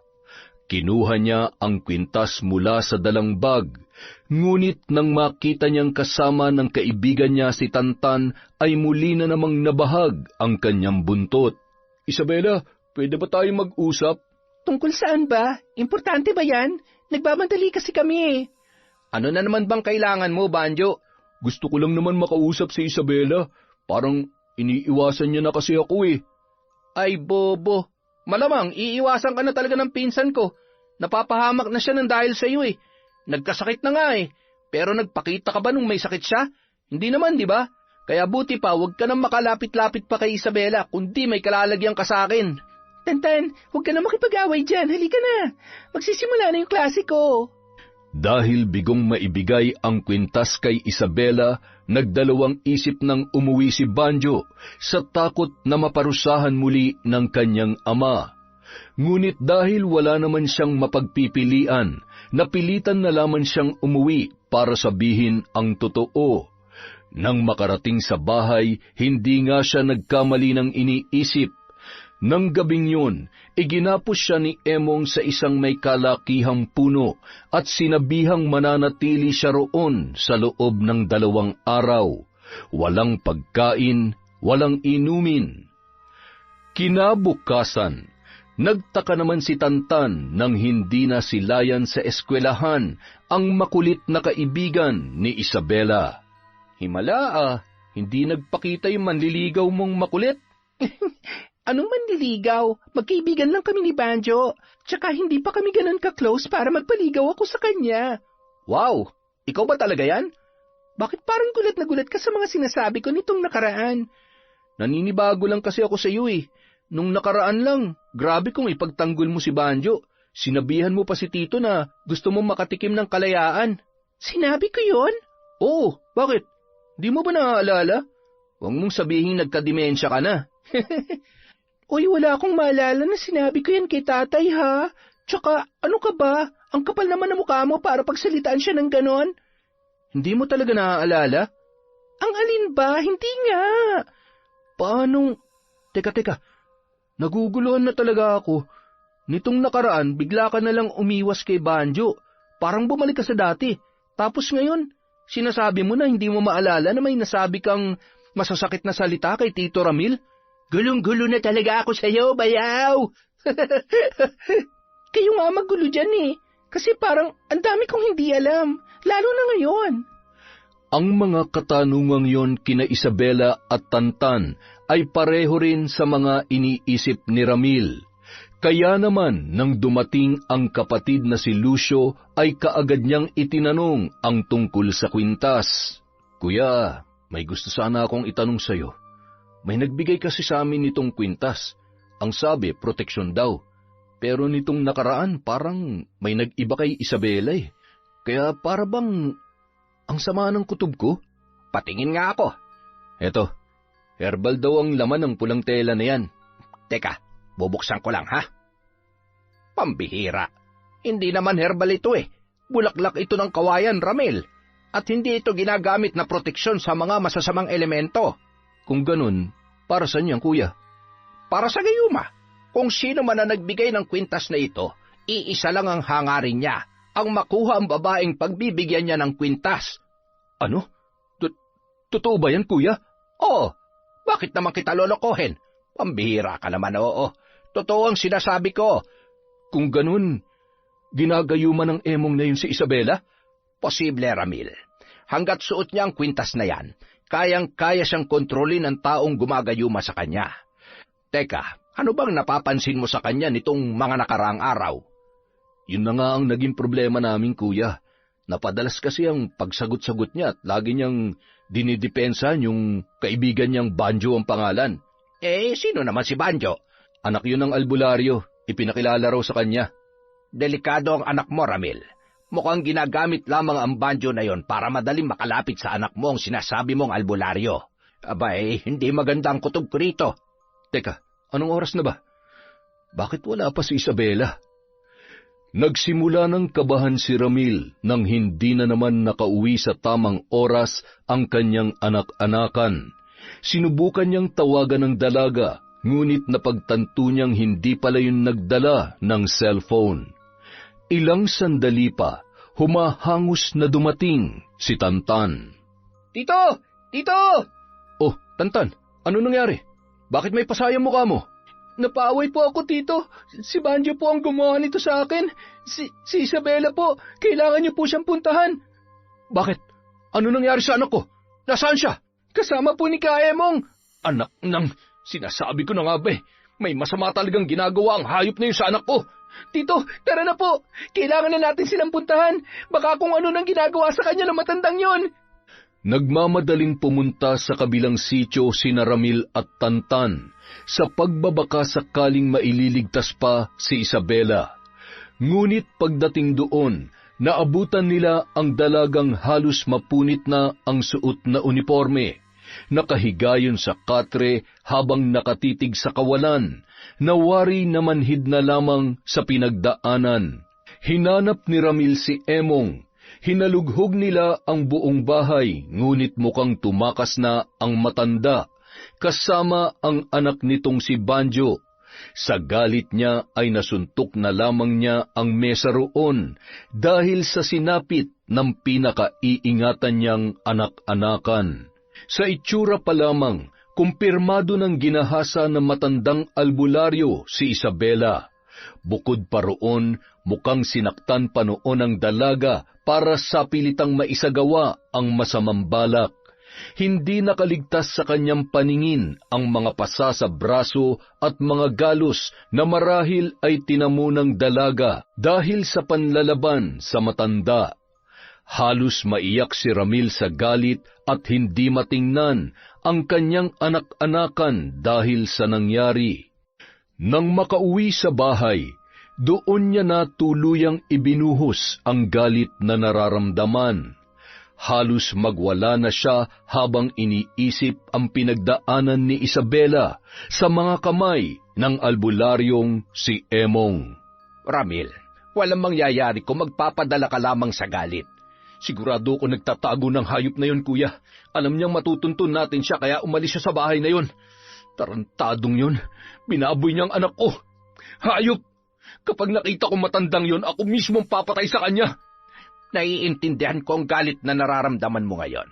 [SPEAKER 2] Kinuha niya ang kwintas mula sa dalang bag, ngunit nang makita niyang kasama ng kaibigan niya si Tantan, ay muli na namang nabahag ang kanyang buntot.
[SPEAKER 3] Isabela, pwede ba tayong mag-usap? Tungkol saan ba? Importante ba yan? Nagmamadali kasi kami eh. Ano na naman bang kailangan mo, Banjo?
[SPEAKER 2] Gusto ko lang naman makausap si Isabela. Parang iniiwasan niya na kasi ako eh.
[SPEAKER 3] Ay, bobo. Malamang, iiwasan ka na talaga ng pinsan ko. Napapahamak na siya ng dahil sa iyo eh. Nagkasakit na nga eh. Pero nagpakita ka ba nung may sakit siya? Hindi naman, di ba? Kaya buti pa, huwag ka nang makalapit-lapit pa kay Isabela, kundi may kalalagyan ka sa akin. Tantan, huwag ka na makipag-away dyan. Halika na. Magsisimula na yung klase ko.
[SPEAKER 2] Dahil bigong maibigay ang kwintas kay Isabela, nagdalawang isip nang umuwi si Banjo sa takot na maparusahan muli ng kanyang ama. Ngunit dahil wala naman siyang mapagpipilian, napilitan na lamang siyang umuwi para sabihin ang totoo. Nang makarating sa bahay, hindi nga siya nagkamali ng iniisip. Nang gabing yun, iginapos siya ni Emong sa isang may kalakihang puno at sinabihang mananatili siya roon sa loob ng 2 araw. Walang pagkain, walang inumin. Kinabukasan, nagtaka naman si Tantan nang hindi na silayan sa eskwelahan ang makulit na kaibigan ni Isabela.
[SPEAKER 3] Himala hindi nagpakita yung manliligaw mong makulit. Anong manliligaw? Magkaibigan lang kami ni Banjo. Tsaka hindi pa kami ganun ka-close para magpaligaw ako sa kanya. Wow! Ikaw ba talaga yan? Bakit parang gulat na gulat ka sa mga sinasabi ko nitong nakaraan? Naninibago lang kasi ako sa iyo eh. Nung nakaraan lang, grabe kung ipagtanggol mo si Banjo. Sinabihan mo pa si Tito na gusto mong makatikim ng kalayaan. Sinabi ko yon? Oo, bakit? Di mo ba naaalala? Huwag mong sabihin nagka-demensya ka na. Uy, wala akong maalala na sinabi ko yan kay tatay ha. Tsaka, ano ka ba? Ang kapal naman ng mukha mo para pagsalitaan siya ng ganon. Hindi mo talaga naaalala? Ang alin ba? Hindi nga. Paano? Teka. Naguguluhan na talaga ako. Nitong nakaraan, bigla ka na lang umiwas kay Banjo. Parang bumalik ka sa dati. Tapos ngayon, sinasabi mo na hindi mo maalala na may nasabi kang masasakit na salita kay Tito Ramil? Gulong-gulo na talaga ako sa'yo, bayaw! Kayo nga magulo dyan eh. Kasi parang ang dami kong hindi alam, lalo na ngayon.
[SPEAKER 2] Ang mga katanungang yon kina Isabela at Tantan ay pareho rin sa mga iniisip ni Ramil. Kaya naman nang dumating ang kapatid na si Lucio ay kaagad niyang itinanong ang tungkol sa kwintas. Kuya, may gusto sana akong itanong sa'yo. May nagbigay kasi sa amin nitong kwintas. Ang sabi, proteksyon daw. Pero nitong nakaraan parang may nag-iba kay Isabela eh. Kaya para bang ang sama ng kutob ko?
[SPEAKER 3] Patingin nga ako.
[SPEAKER 2] Eto, herbal daw ang laman ng pulang tela na yan.
[SPEAKER 3] Teka, bubuksan ko lang ha. Pambihira. Hindi naman herbal ito eh. Bulaklak ito ng kawayan, Ramil. At hindi ito ginagamit na proteksyon sa mga masasamang elemento.
[SPEAKER 2] Kung ganun, para saan yan, kuya?
[SPEAKER 3] Para sa gayuma. Kung sino man na nagbigay ng kwintas na ito, iisa lang ang hangarin niya, ang makuha ang babaeng pagbibigyan niya ng kwintas.
[SPEAKER 2] Ano? Totoo ba yan, kuya?
[SPEAKER 3] Oo. Bakit naman kita lolokohin? Pambihira ka naman, oo. Totoo ang sinasabi ko.
[SPEAKER 2] Kung ganun, ginagayuman ng emong na yun si Isabela?
[SPEAKER 3] Posible, Ramil. Hanggat suot niya ang kwintas na yan, kayang-kaya siyang kontrolin ng taong gumagayuma sa kanya. Teka, ano bang napapansin mo sa kanya nitong mga nakaraang araw?
[SPEAKER 2] Yun na nga ang naging problema namin, kuya. Napadalas kasi ang pagsagot-sagot niya at lagi niyang dinidepensahan yung kaibigan niyang Banjo ang pangalan.
[SPEAKER 3] Eh, sino naman si Banjo?
[SPEAKER 2] Anak yun ng albularyo. Ipinakilala raw sa kanya.
[SPEAKER 3] Delikado ang anak mo, Ramil. Mukhang ginagamit lamang ang Banjo na yon para madaling makalapit sa anak mo ang sinasabi mong albularyo. Abay, hindi maganda ang kutob ko rito.
[SPEAKER 2] Teka, anong oras na ba? Bakit wala pa si Isabela? Nagsimula ng kabahan si Ramil nang hindi na naman nakauwi sa tamang oras ang kanyang anak-anakan. Sinubukan niyang tawagan ng dalaga, ngunit napagtanto niyang hindi pala yun nagdala ng cellphone. Ilang sandali pa, humahangos na dumating si Tantan.
[SPEAKER 3] Tito! Tito!
[SPEAKER 2] Oh, Tantan, ano nangyari? Bakit may pasayang mukha mo?
[SPEAKER 3] Napaaway po ako, Tito. Si Banjo po ang gumawa nito sa akin. Si Isabela po, kailangan niyo po siyang puntahan.
[SPEAKER 2] Bakit? Ano nangyari sa anak ko? Nasaan siya?
[SPEAKER 3] Kasama po ni Kaemong.
[SPEAKER 2] Anak ng... Sinasabi ko na nga ba may masama talagang ginagawa ang hayop na yun sa anak ko.
[SPEAKER 3] Tito, tara na po. Kailangan na natin silang puntahan. Baka kung ano nang ginagawa sa kanya ng matandang yon.
[SPEAKER 2] Nagmamadaling pumunta sa kabilang sityo sina Ramil at Tantan sa pagbabaka sakaling maililigtas pa si Isabela. Ngunit pagdating doon, naabutan nila ang dalagang halos mapunit na ang suot na uniforme. Nakahigayon sa katre habang nakatitig sa kawalan, nawari na manhid na lamang sa pinagdaanan. Hinanap ni Ramil si Emong. Hinalughog nila ang buong bahay, ngunit mukhang tumakas na ang matanda, kasama ang anak nitong si Banjo. Sa galit niya ay nasuntok na lamang niya ang mesa roon dahil sa sinapit ng pinakaiingatan niyang anak-anakan. Sa itsura pa lamang, kumpirmado ng ginahasa ng matandang albularyo si Isabela. Bukod pa roon, mukhang sinaktan pa noon ang dalaga para sa pilitang maisagawa ang masamang balak. Hindi nakaligtas sa kanyang paningin ang mga pasa sa braso at mga galos na marahil ay tinamunang dalaga dahil sa panlalaban sa matanda. Halos maiyak si Ramil sa galit at hindi matingnan ang kanyang anak-anakan dahil sa nangyari. Nang makauwi sa bahay, doon niya na tuluyang ibinuhos ang galit na nararamdaman. Halos magwala na siya habang iniisip ang pinagdaanan ni Isabela sa mga kamay ng albularyong si Emong.
[SPEAKER 3] Ramil, walang mangyayari kung magpapadala ka lamang sa galit.
[SPEAKER 1] Sigurado ko nagtatago ng hayop na yun, kuya. Alam niyang matutuntun natin siya kaya umalis siya sa bahay na yun. Tarantadong yun. Binaboy niyang anak ko. Hayop! Kapag nakita ko matandang yun, ako mismo papatay sa kanya.
[SPEAKER 3] Naiintindihan ko ang galit na nararamdaman mo ngayon.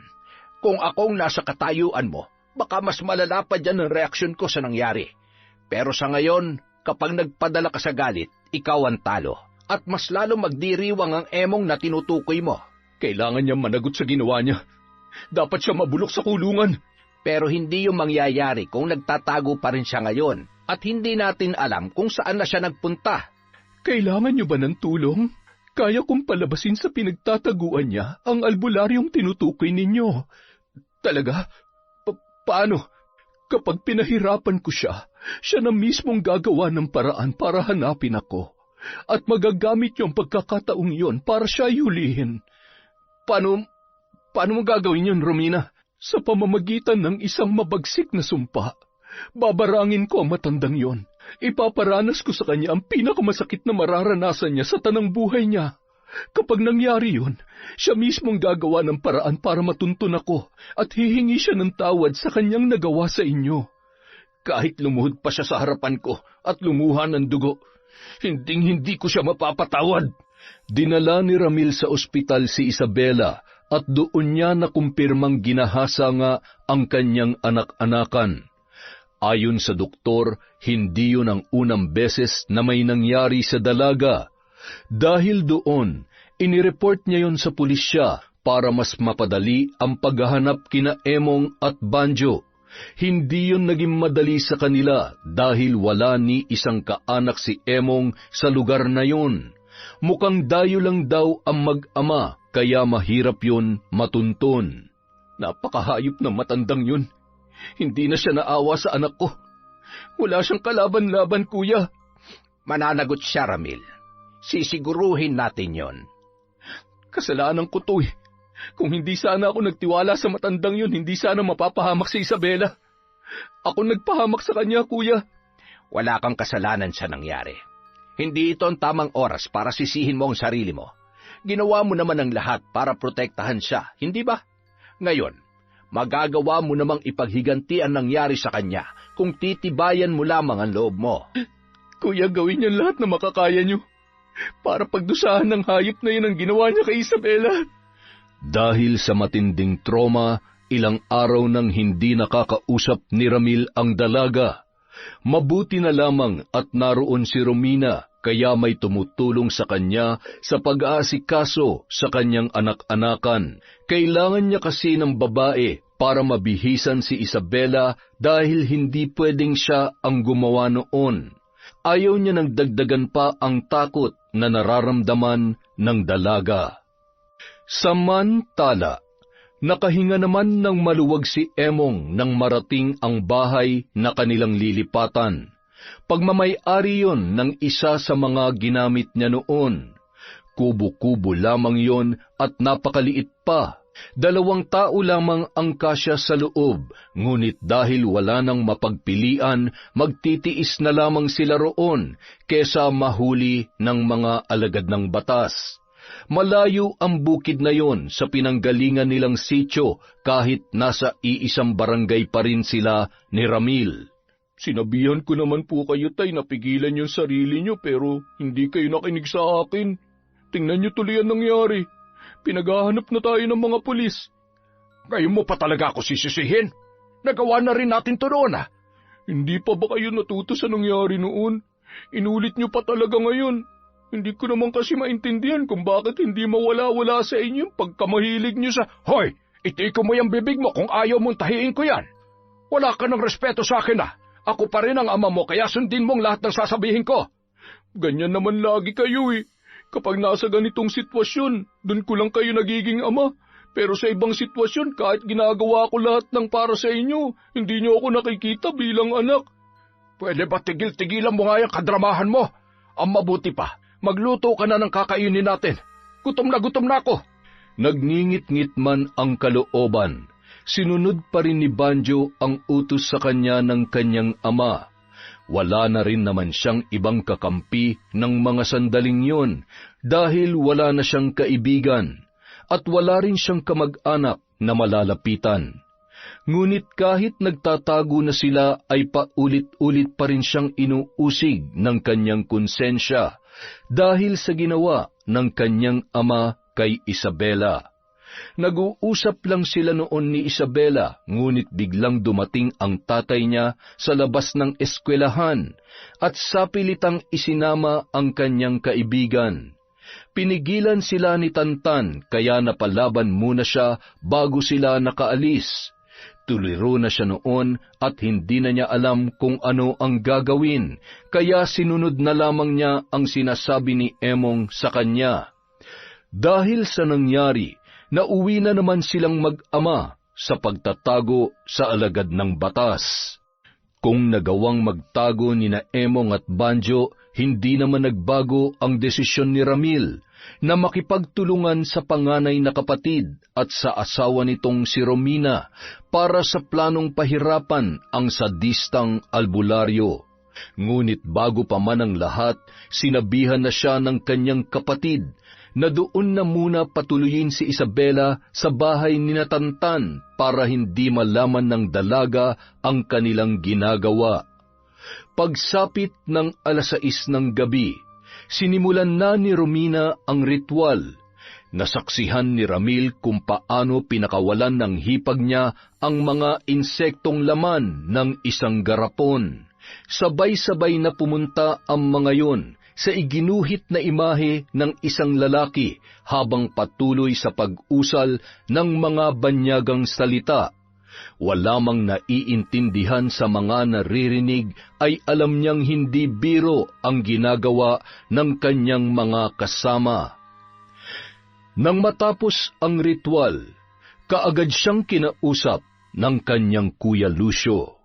[SPEAKER 3] Kung akong nasa katayuan mo, baka mas malala pa dyan ang reaksyon ko sa nangyari. Pero sa ngayon, kapag nagpadala ka sa galit, ikaw ang talo. At mas lalo magdiriwang ang Emong na tinutukoy mo.
[SPEAKER 1] Kailangan niya managot sa ginawa niya. Dapat siya mabulok sa kulungan.
[SPEAKER 3] Pero hindi yung mangyayari kung nagtatago pa rin siya ngayon at hindi natin alam kung saan na siya nagpunta.
[SPEAKER 1] Kailangan niyo ba ng tulong? Kaya kong palabasin sa pinagtataguan niya ang albularyong tinutukoy ninyo. Talaga? Paano? Kapag pinahirapan ko siya, siya na mismong gagawa ng paraan para hanapin ako. At magagamit niyo ang pagkakataong iyon para siya yulihin. Paano mo gagawin yun, Romina? Sa pamamagitan ng isang mabagsik na sumpa, babarangin ko ang matandang yon. Ipaparanas ko sa kanya ang pinakamasakit na mararanasan niya sa tanang buhay niya. Kapag nangyari yun, siya mismong gagawa ng paraan para matuntun ako at hihingi siya ng tawad sa kanyang nagawa sa inyo. Kahit lumuhod pa siya sa harapan ko at lumuha ng dugo, hindi ko siya mapapatawad.
[SPEAKER 2] Dinala ni Ramil sa ospital si Isabela at doon niya nakumpirmang ginahasa nga ang kanyang anak-anakan. Ayon sa doktor, hindi yun ang unang beses na may nangyari sa dalaga. Dahil doon, inireport niya yon sa pulisya para mas mapadali ang paghahanap kina Emong at Banjo. Hindi yun naging madali sa kanila dahil wala ni isang kaanak si Emong sa lugar na yun. Mukhang dayo lang daw ang mag-ama, kaya mahirap yun matuntun.
[SPEAKER 1] Napakahayop ng matandang yun. Hindi na siya naawa sa anak ko. Wala siyang kalaban-laban, kuya.
[SPEAKER 3] Mananagot siya, Ramil. Sisiguruhin natin yon.
[SPEAKER 1] Kasalanan ko to eh. Kung hindi sana ako nagtiwala sa matandang yun, hindi sana mapapahamak si Isabela. Ako nagpahamak sa kanya, kuya.
[SPEAKER 3] Wala kang kasalanan sa nangyari. Hindi ito ang tamang oras para sisihin mo ang sarili mo. Ginawa mo naman ang lahat para protektahan siya, hindi ba? Ngayon, magagawa mo namang ipaghiganti ang nangyari sa kanya kung titibayan mo lamang ang loob mo.
[SPEAKER 1] Kuya, gawin niyo lahat na makakaya niyo para pagdusahan ng hayop na yun ang ginawa niya kay Isabela.
[SPEAKER 2] Dahil sa matinding trauma, ilang araw nang hindi nakakausap ni Ramil ang dalaga. Mabuti na lamang at naroon si Romina, kaya may tumutulong sa kanya sa pag-aasikaso sa kanyang anak-anakan. Kailangan niya kasi ng babae para mabihisan si Isabela dahil hindi pwedeng siya ang gumawa noon. Ayaw niya nang dagdagan pa ang takot na nararamdaman ng dalaga. Samantala, nakahinga naman ng maluwag si Emong nang marating ang bahay na kanilang lilipatan. Pagmamay-ari yon ng isa sa mga ginamit niya noon. Kubo-kubo lamang yon at napakaliit pa. 2 tao lamang ang kasya sa loob, ngunit dahil wala nang mapagpilian, magtitiis na lamang sila roon kesa mahuli ng mga alagad ng batas. Malayo ang bukid na yon sa pinanggalingan nilang sityo kahit nasa iisang barangay pa rin sila ni Ramil.
[SPEAKER 1] Sinabihan ko naman po kayo, tay, na pigilan yung sarili nyo pero hindi kayo nakinig sa akin. Tingnan nyo tuloy ang nangyari. Pinaghahanap na tayo ng mga pulis. Ngayon mo pa talaga ako sisisihin? Nagawa na rin natin to noon, ah. Hindi pa ba kayo natuto sa nangyari noon? Inulit nyo pa talaga ngayon. Hindi ko naman kasi maintindihan kung bakit hindi mawala-wala sa inyo pagkamahilig nyo sa... Hoy! Itiko mo yung bibig mo kung ayaw mong tahiin ko yan. Wala ka ng respeto sa akin, ah. Ako pa rin ang ama mo kaya sundin mong lahat ng sasabihin ko. Ganyan naman lagi kayo eh.
[SPEAKER 2] Kapag nasa ganitong sitwasyon, dun ko lang kayo nagiging ama. Pero sa ibang sitwasyon, kahit ginagawa ko lahat ng para sa inyo, hindi niyo ako nakikita bilang anak.
[SPEAKER 1] Pwede ba tigil-tigilan mo nga yung kadramahan mo? Ang mabuti pa, magluto ka na ng kakainin natin. Gutom na ako.
[SPEAKER 2] Nagngingit-ngit man ang kalooban, sinunod pa rin ni Banjo ang utos sa kanya ng kanyang ama. Wala na rin naman siyang ibang kakampi ng mga sandaling yun dahil wala na siyang kaibigan at wala rin siyang kamag-anak na malalapitan. Ngunit kahit nagtatago na sila ay paulit-ulit pa rin siyang inuusig ng kanyang konsensya dahil sa ginawa ng kanyang ama kay Isabela. Nag-uusap lang sila noon ni Isabela, ngunit biglang dumating ang tatay niya sa labas ng eskwelahan at sapilitang isinama ang kanyang kaibigan. Pinigilan sila ni Tantan kaya napalaban muna siya bago sila nakaalis. Tuliro na siya noon at hindi na niya alam kung ano ang gagawin, kaya sinunod na lamang niya ang sinasabi ni Emong sa kanya. Dahil sa nangyari, nauwi na naman silang mag-ama sa pagtatago sa alagad ng batas. Kung nagawang magtago ni na Emong at Banjo, hindi naman nagbago ang desisyon ni Ramil na makipagtulungan sa panganay na kapatid at sa asawa nitong si Romina para sa planong pahirapan ang sadistang albularyo. Ngunit bago pa man ang lahat, sinabihan na siya ng kanyang kapatid na doon na muna patuloyin si Isabela sa bahay ni Tantan para hindi malaman ng dalaga ang kanilang ginagawa. Pagsapit ng 6:00 ng gabi, sinimulan na ni Romina ang ritual. Nasaksihan ni Ramil kung paano pinakawalan ng hipag niya ang mga insektong laman ng isang garapon. Sabay-sabay na pumunta ang mga yon sa iginuhit na imahe ng isang lalaki habang patuloy sa pag-usal ng mga banyagang salita. Wala mang naiintindihan sa mga naririnig ay alam niyang hindi biro ang ginagawa ng kanyang mga kasama. Nang matapos ang ritual, kaagad siyang kinausap ng kanyang Kuya Lucio.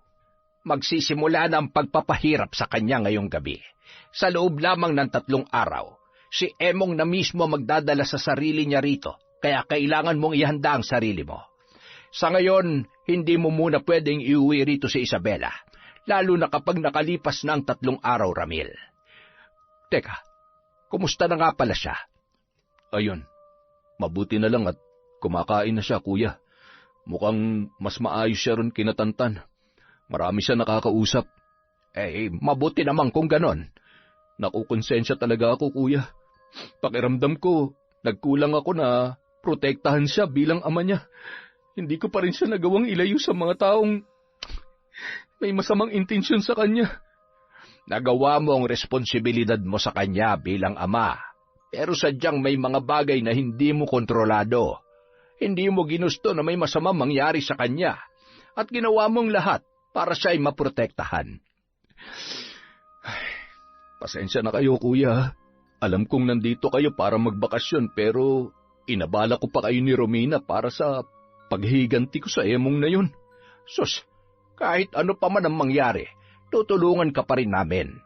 [SPEAKER 3] Magsisimula na ang pagpapahirap sa kanya ngayong gabi. Sa loob lamang ng 3 araw, si Emong na mismo magdadala sa sarili niya rito, kaya kailangan mong ihanda ang sarili mo. Sa ngayon, hindi mo muna pwedeng iuwi rito si Isabela, lalo na kapag nakalipas na ang 3 araw, Ramil. Teka, kumusta na nga pala siya?
[SPEAKER 2] Ayun, mabuti na lang at kumakain na siya, kuya. Mukhang mas maayos siya ron kina Tantan. Marami siya nakakausap.
[SPEAKER 3] Mabuti naman kung ganon.
[SPEAKER 2] Nakukonsensya talaga ako, kuya. Pakiramdam ko, nagkulang ako na protektahan siya bilang ama niya. Hindi ko pa rin siya nagawang ilayo sa mga taong may masamang intensyon sa kanya.
[SPEAKER 3] Nagawa mo ang responsibilidad mo sa kanya bilang ama, pero sadyang may mga bagay na hindi mo kontrolado. Hindi mo ginusto na may masamang mangyari sa kanya, at ginawa mong lahat para siya ay maprotektahan.
[SPEAKER 2] Pasensya na kayo, kuya. Alam kong nandito kayo para magbakasyon, pero inabala ko pa kayo ni Romina para sa paghiganti ko sa Emong na yun.
[SPEAKER 3] Sus, kahit ano pa man ang mangyari, tutulungan ka pa rin namin.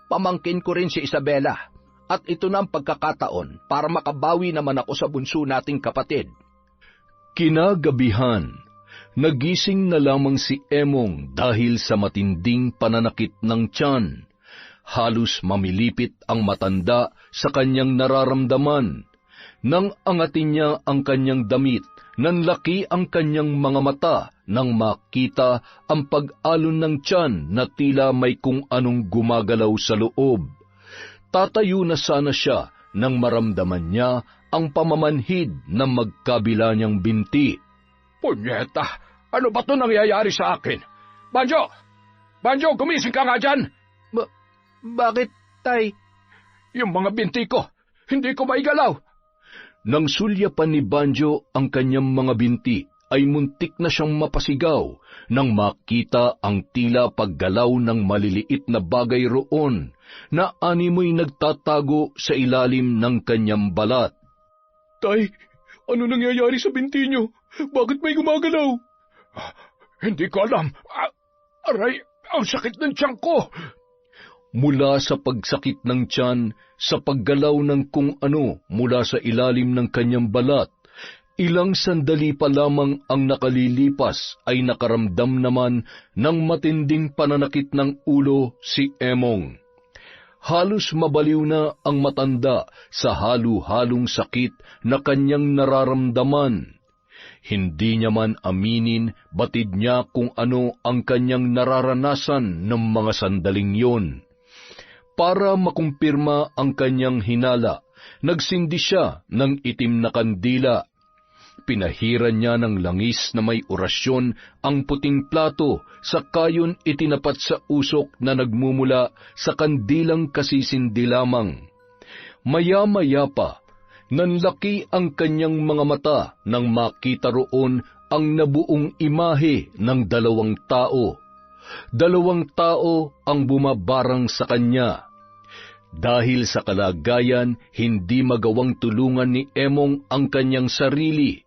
[SPEAKER 3] Pamangkin ko rin si Isabela, at ito na ang pagkakataon para makabawi naman ako sa bunso nating kapatid.
[SPEAKER 2] Kinagabihan, nagising na lamang si Emong dahil sa matinding pananakit ng tiyan. Halos mamilipit ang matanda sa kanyang nararamdaman. Nang angatin niya ang kanyang damit, nanlaki ang kanyang mga mata nang makita ang pag-alon ng tiyan na tila may kung anong gumagalaw sa loob. Tatayo na sana siya nang maramdaman niya ang pamamanhid ng magkabila niyang binti.
[SPEAKER 1] Punyeta! Ano ba ito nangyayari sa akin? Banjo! Banjo, gumising ka nga dyan!
[SPEAKER 3] Bakit, tay?
[SPEAKER 1] Yung mga binti ko, hindi ko maigalaw.
[SPEAKER 2] Nang sulyapan ni Banjo ang kanyang mga binti, ay muntik na siyang mapasigaw nang makita ang tila paggalaw ng maliliit na bagay roon na animoy nagtatago sa ilalim ng kanyang balat.
[SPEAKER 1] Tay, ano nangyayari sa binti niyo? Bakit may gumagalaw? Hindi ko alam. Aray, ang sakit ng tiyan ko.
[SPEAKER 2] Mula sa pagsakit ng tiyan, sa paggalaw ng kung ano mula sa ilalim ng kanyang balat, ilang sandali pa lamang ang nakalilipas ay nakaramdam naman ng matinding pananakit ng ulo si Emong. Halos mabaliw na ang matanda sa halu-halong sakit na kanyang nararamdaman. Hindi niya man aminin, batid niya kung ano ang kanyang nararanasan ng mga sandaling yon. Para makumpirma ang kanyang hinala, nagsindi siya ng itim na kandila. Pinahiran niya ng langis na may orasyon ang puting plato, sakayon itinapat sa usok na nagmumula sa kandilang kasisindi lamang. Maya-maya pa, nanlaki ang kanyang mga mata nang makita roon ang nabuong imahe ng dalawang tao. Dalawang tao ang bumabarang sa kanya. Dahil sa kalagayan, hindi magawang tulungan ni Emong ang kanyang sarili.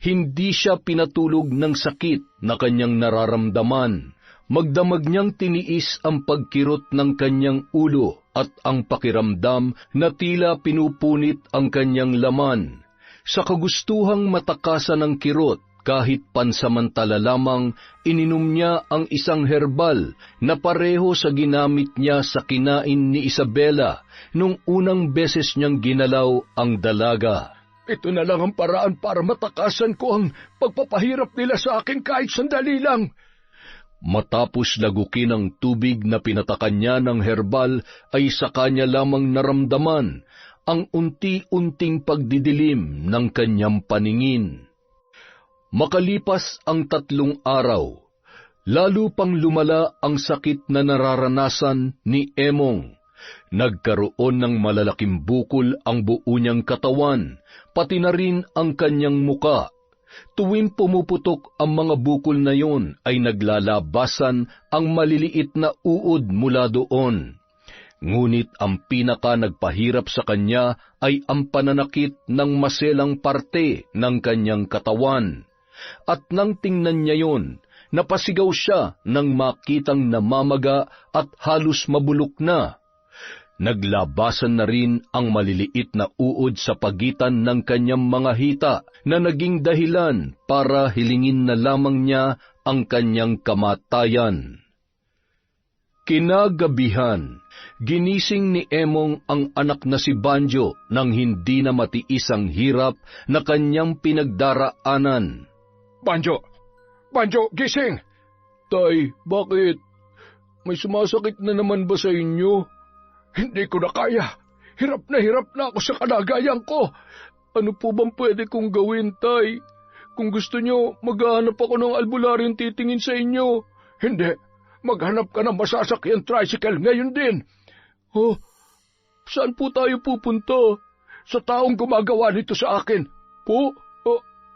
[SPEAKER 2] Hindi siya pinatulog ng sakit na kanyang nararamdaman. Magdamag niyang tiniis ang pagkirot ng kanyang ulo at ang pakiramdam na tila pinupunit ang kanyang laman. Sa kagustuhang matakasan ng kirot, kahit pansamantala lamang, ininom niya ang isang herbal na pareho sa ginamit niya sa kinain ni Isabela nung unang beses niyang ginalaw ang dalaga.
[SPEAKER 1] Ito na lang ang paraan para matakasan ko ang pagpapahirap nila sa akin kahit sandali lang.
[SPEAKER 2] Matapos lagukin ang tubig na pinatakan niya ng herbal, ay sa kanya lamang naramdaman ang unti-unting pagdidilim ng kanyang paningin. Makalipas ang 3 araw, lalo pang lumala ang sakit na nararanasan ni Emong. Nagkaroon ng malalaking bukol ang buo niyang katawan, pati na rin ang kanyang muka. Tuwing pumuputok ang mga bukol na yon ay naglalabasan ang maliliit na uod mula doon. Ngunit ang pinaka nagpahirap sa kanya ay ang pananakit ng maselang parte ng kanyang katawan. At nang tingnan niya yon, napasigaw siya nang makitang namamaga at halos mabulok na. Naglabasan na rin ang maliliit na uod sa pagitan ng kanyang mga hita na naging dahilan para hilingin na lamang niya ang kanyang kamatayan. Kinagabihan, ginising ni Emong ang anak na si Banjo nang hindi na matiis ang hirap na kanyang pinagdaraanan.
[SPEAKER 1] Banjo! Banjo, gising!
[SPEAKER 2] Tay, bakit? May sumasakit na naman ba sa inyo?
[SPEAKER 1] Hindi ko na kaya. Hirap na ako sa kalagayan ko.
[SPEAKER 2] Ano po bang pwede kong gawin, Tay? Kung gusto nyo, maghahanap ako ng albularyong titingin sa inyo.
[SPEAKER 1] Hindi. Maghanap ka ng masasakyan tricycle ngayon din.
[SPEAKER 2] Oh, saan po tayo pupunta?
[SPEAKER 1] Sa taong gumagawa nito sa akin.
[SPEAKER 2] Po?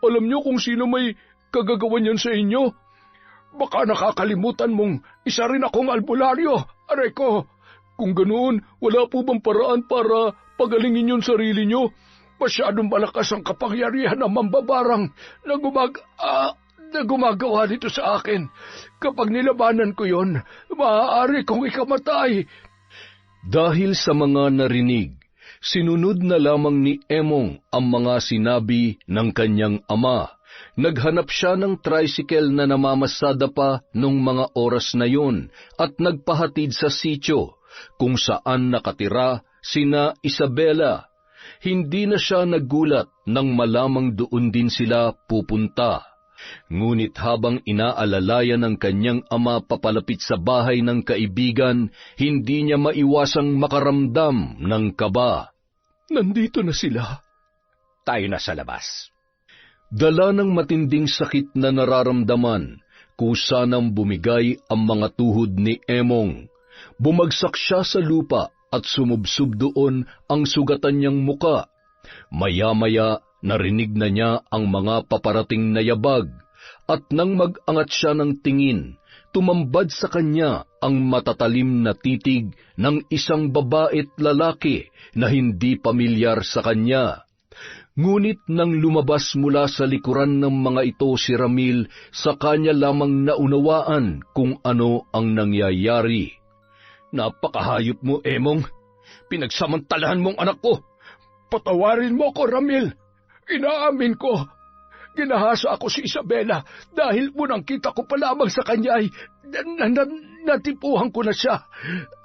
[SPEAKER 2] Alam nyo kung sino may kagagawan yan sa inyo?
[SPEAKER 1] Baka nakakalimutan mong isa rin akong albularyo. Aray ko!
[SPEAKER 2] Kung ganoon, wala po bang paraan para pagalingin yung sarili nyo?
[SPEAKER 1] Masyadong malakas ang kapangyarihan ng mambabarang na gumagawa nito sa akin. Kapag nilabanan ko yon, maaari kong ikamatay.
[SPEAKER 2] Dahil sa mga narinig, sinunod na lamang ni Emong ang mga sinabi ng kanyang ama. Naghanap siya ng tricycle na namamasada pa nung mga oras na yun at nagpahatid sa sitio kung saan nakatira sina Isabela. Hindi na siya naggulat nang malamang doon din sila pupunta. Ngunit habang inaalalayan ng kanyang ama papalapit sa bahay ng kaibigan, hindi niya maiwasang makaramdam ng kaba.
[SPEAKER 1] Nandito na sila.
[SPEAKER 3] Tayo na sa labas.
[SPEAKER 2] Dala ng matinding sakit na nararamdaman, kusa nang bumigay ang mga tuhod ni Emong. Bumagsak siya sa lupa at sumubsob doon ang sugatan niyang muka. Maya-maya narinig na niya ang mga paparating na yabag. At nang mag-angat siya ng tingin, tumambad sa kanya ang matatalim na titig ng isang babae't lalaki na hindi pamilyar sa kanya. Ngunit nang lumabas mula sa likuran ng mga ito si Ramil, sa kanya lamang naunawaan kung ano ang nangyayari. "Napakahayop mo, Emong. Pinagsamantalahan mong anak ko."
[SPEAKER 1] Patawarin mo ko, Ramil. Inaamin ko. Ginahasa ako si Isabela dahil munang kita ko pa lamang sa kanya ay natipuhan ko na siya.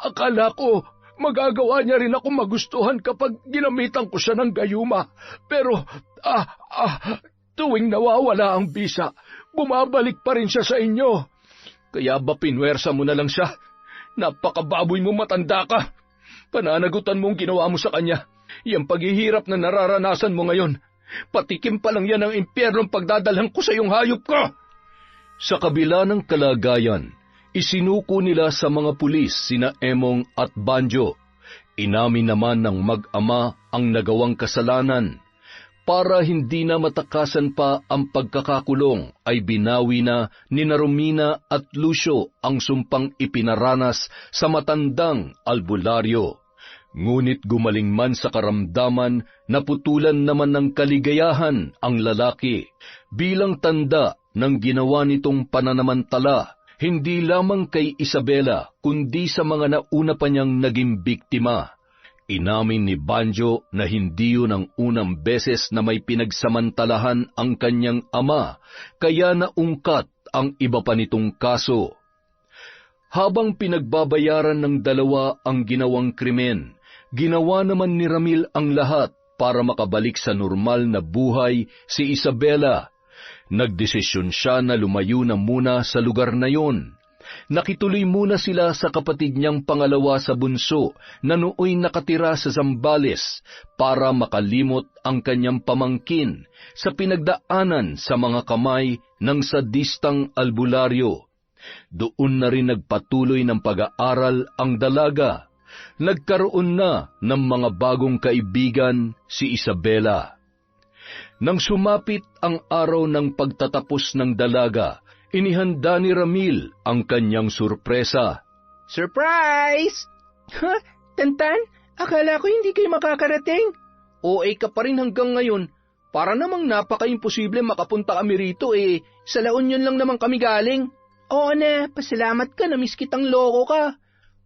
[SPEAKER 1] Akala ko magagawa niya rin ako magustuhan kapag ginamitan ko siya ng gayuma. Pero tuwing nawawala ang bisa, bumabalik pa rin siya sa inyo.
[SPEAKER 2] Kaya ba pinwersa mo na lang siya? Napakababoy mo, matanda ka. Pananagutan mong ginawa mo sa kanya. Yang paghihirap na nararanasan mo ngayon, patikim pa lang yan ng impyernong pagdadalhan ko sa iyong hayop ka. Sa kabila ng kalagayan, isinuko nila sa mga pulis sina Emong at Banjo. Inamin naman ng mag-ama ang nagawang kasalanan. Para hindi na matakasan pa ang pagkakakulong, ay binawi na ni Romina at Lucio ang sumpang ipinaranas sa matandang albularyo. Ngunit gumaling man sa karamdaman, naputulan naman ng kaligayahan ang lalaki bilang tanda ng ginawa nitong pananamantala, hindi lamang kay Isabela kundi sa mga nauna pa niyang naging biktima. Inamin ni Banjo na hindi yun ang unang beses na may pinagsamantalahan ang kanyang ama, kaya naungkat ang iba pa nitong kaso. Habang pinagbabayaran ng dalawa ang ginawang krimen, ginawa naman ni Ramil ang lahat para makabalik sa normal na buhay si Isabela. Nagdesisyon siya na lumayo na muna sa lugar na yon. Nakituloy muna sila sa kapatid niyang pangalawa sa bunso na nooy nakatira sa Zambales para makalimot ang kanyang pamangkin sa pinagdaanan sa mga kamay ng sadistang albularyo. Doon na rin nagpatuloy ng pag-aaral ang dalaga. Nagkaroon na ng mga bagong kaibigan si Isabela. Nang sumapit ang araw ng pagtatapos ng dalaga, inihanda ni Ramil ang kanyang surpresa.
[SPEAKER 3] Surprise! Ha? Tantan, akala ko hindi kayo makakarating. OA ka pa rin hanggang ngayon. Para namang napaka-imposible makapunta kami rito sa La Union lang naman kami galing. Oo na, pasalamat ka na miskitang loko ka.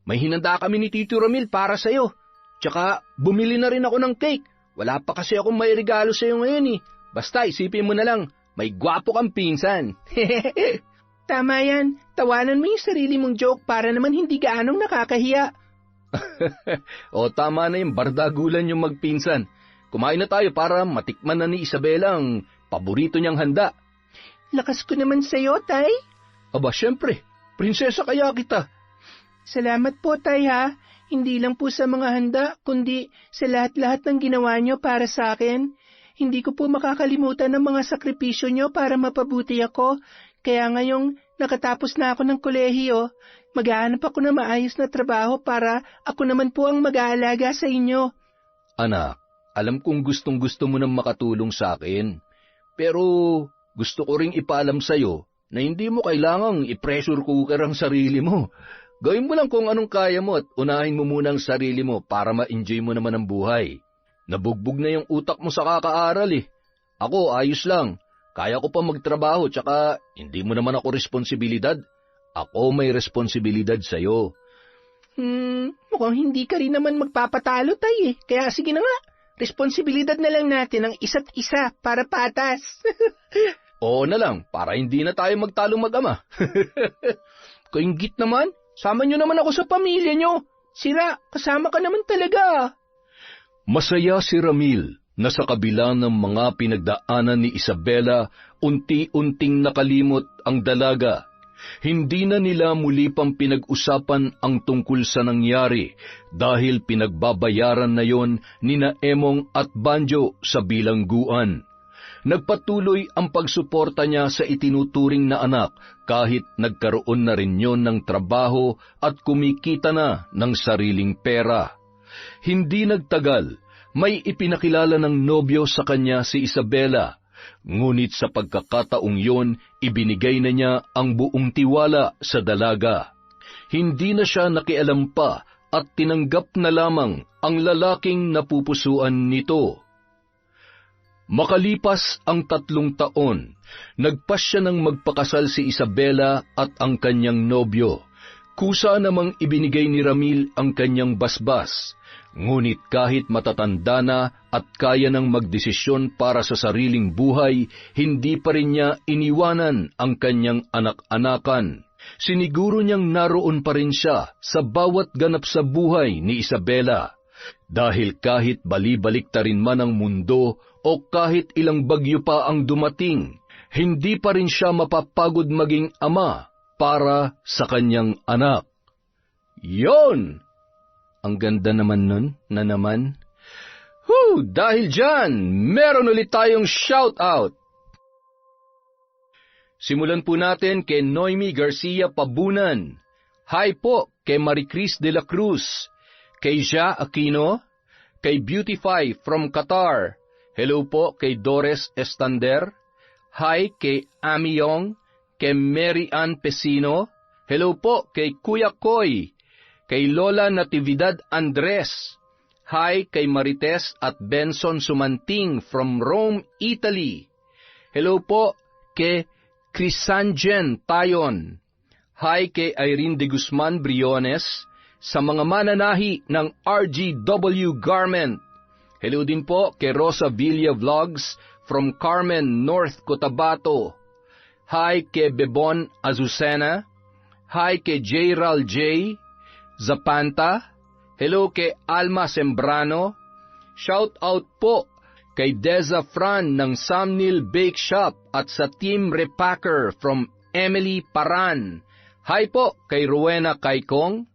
[SPEAKER 3] May hinanda kami ni Tito Ramil para sa'yo. Tsaka, bumili na rin ako ng cake. Wala pa kasi akong may regalo sa'yo ngayon Basta isipin mo na lang, may gwapo kang pinsan. Tama yan, tawanan mo yung sarili mong joke para naman hindi gaanong nakakahiya.
[SPEAKER 2] O tama na yung bardagulan yung magpinsan. Kumain na tayo para matikman na ni Isabela ang paborito niyang handa.
[SPEAKER 3] Lakas ko naman sa'yo, Tay.
[SPEAKER 2] Aba, syempre, prinsesa kaya kita.
[SPEAKER 3] Salamat po, Tay, ha. Hindi lang po sa mga handa, kundi sa lahat-lahat ng ginawa niyo para sa akin. Hindi ko po makakalimutan ng mga sakripisyo niyo para mapabuti ako. Kaya ngayong nakatapos na ako ng kolehiyo, maghahanap ako ng maayos na trabaho para ako naman po ang mag-aalaga sa inyo.
[SPEAKER 2] Anak, alam kong gustong-gusto mo nang makatulong sa akin. Pero gusto ko ring ipaalam sa'yo na hindi mo kailangang i-pressure cooker ang sarili mo. Gawin mo lang kung anong kaya mo at unahin mo muna ang sarili mo para ma-enjoy mo naman ang buhay. Nabugbog na yung utak mo sa kakaaral Ako, ayos lang. Kaya ko pa magtrabaho tsaka hindi mo naman ako responsibilidad. Ako may responsibilidad sa'yo.
[SPEAKER 3] Mukhang hindi ka rin naman magpapatalo, Tay. Kaya sige na nga, responsibilidad na lang natin ang isa't isa para patas.
[SPEAKER 2] Oo na lang, para hindi na tayo magtalong mag-ama.
[SPEAKER 3] Kainggit naman, sama nyo naman ako sa pamilya nyo. Sira, kasama ka naman talaga.
[SPEAKER 2] Masaya si Ramil na sa kabila ng mga pinagdaanan ni Isabela, unti-unting nakalimot ang dalaga. Hindi na nila muli pang pinag-usapan ang tungkol sa nangyari dahil pinagbabayaran na yon nina Emong at Banjo sa bilangguan. Nagpatuloy ang pagsuporta niya sa itinuturing na anak kahit nagkaroon na rin yon ng trabaho at kumikita na ng sariling pera. Hindi nagtagal, may ipinakilala ng nobyo sa kanya si Isabela. ngunit sa pagkakataong yon, ibinigay na niya ang buong tiwala sa dalaga. Hindi na siya nakialam pa at tinanggap na lamang ang lalaking napupusuan nito. Makalipas ang 3 taon, nagpasya ng magpakasal si Isabela at ang kanyang nobyo. Kusa namang ibinigay ni Ramil ang kanyang basbas, ngunit kahit matatanda na at kaya ng magdesisyon para sa sariling buhay, hindi pa rin niya iniwanan ang kanyang anak-anakan. Siniguro niyang naroon pa rin siya sa bawat ganap sa buhay ni Isabela. Dahil kahit bali-baliktarin man ang mundo o kahit ilang bagyo pa ang dumating, hindi pa rin siya mapapagod maging ama para sa kanyang anak. Yon! Ang ganda naman nun na naman. Dahil dyan, meron ulit tayong shout-out. Simulan po natin kay Noemi Garcia Pabunan. Hi po kay Maricris de la Cruz, kay Ja Aquino, kay Beautify from Qatar. Hello po kay Doris Estander. Hi kay Ami Yong, kay Mary Ann Pesino. Hello po kay Kuya Koy, kay Lola Natividad Andres. Hi kay Marites at Benson Sumanting from Rome, Italy. Hello po kay Crisangen Tayon. Hi kay Irene de Guzman Briones sa mga mananahi ng RGW Garment. Hello din po kay Rosa Villa Vlogs from Carmen, North Cotabato. Hi kay Bebon Azucena. Hi kay J. Zapanta. Hello kay Alma Sembrano. Shout out po kay Deza Fran ng Samnil Bake Shop at sa Team Repacker from Emily Paran. Hi po kay Rowena Kaikong.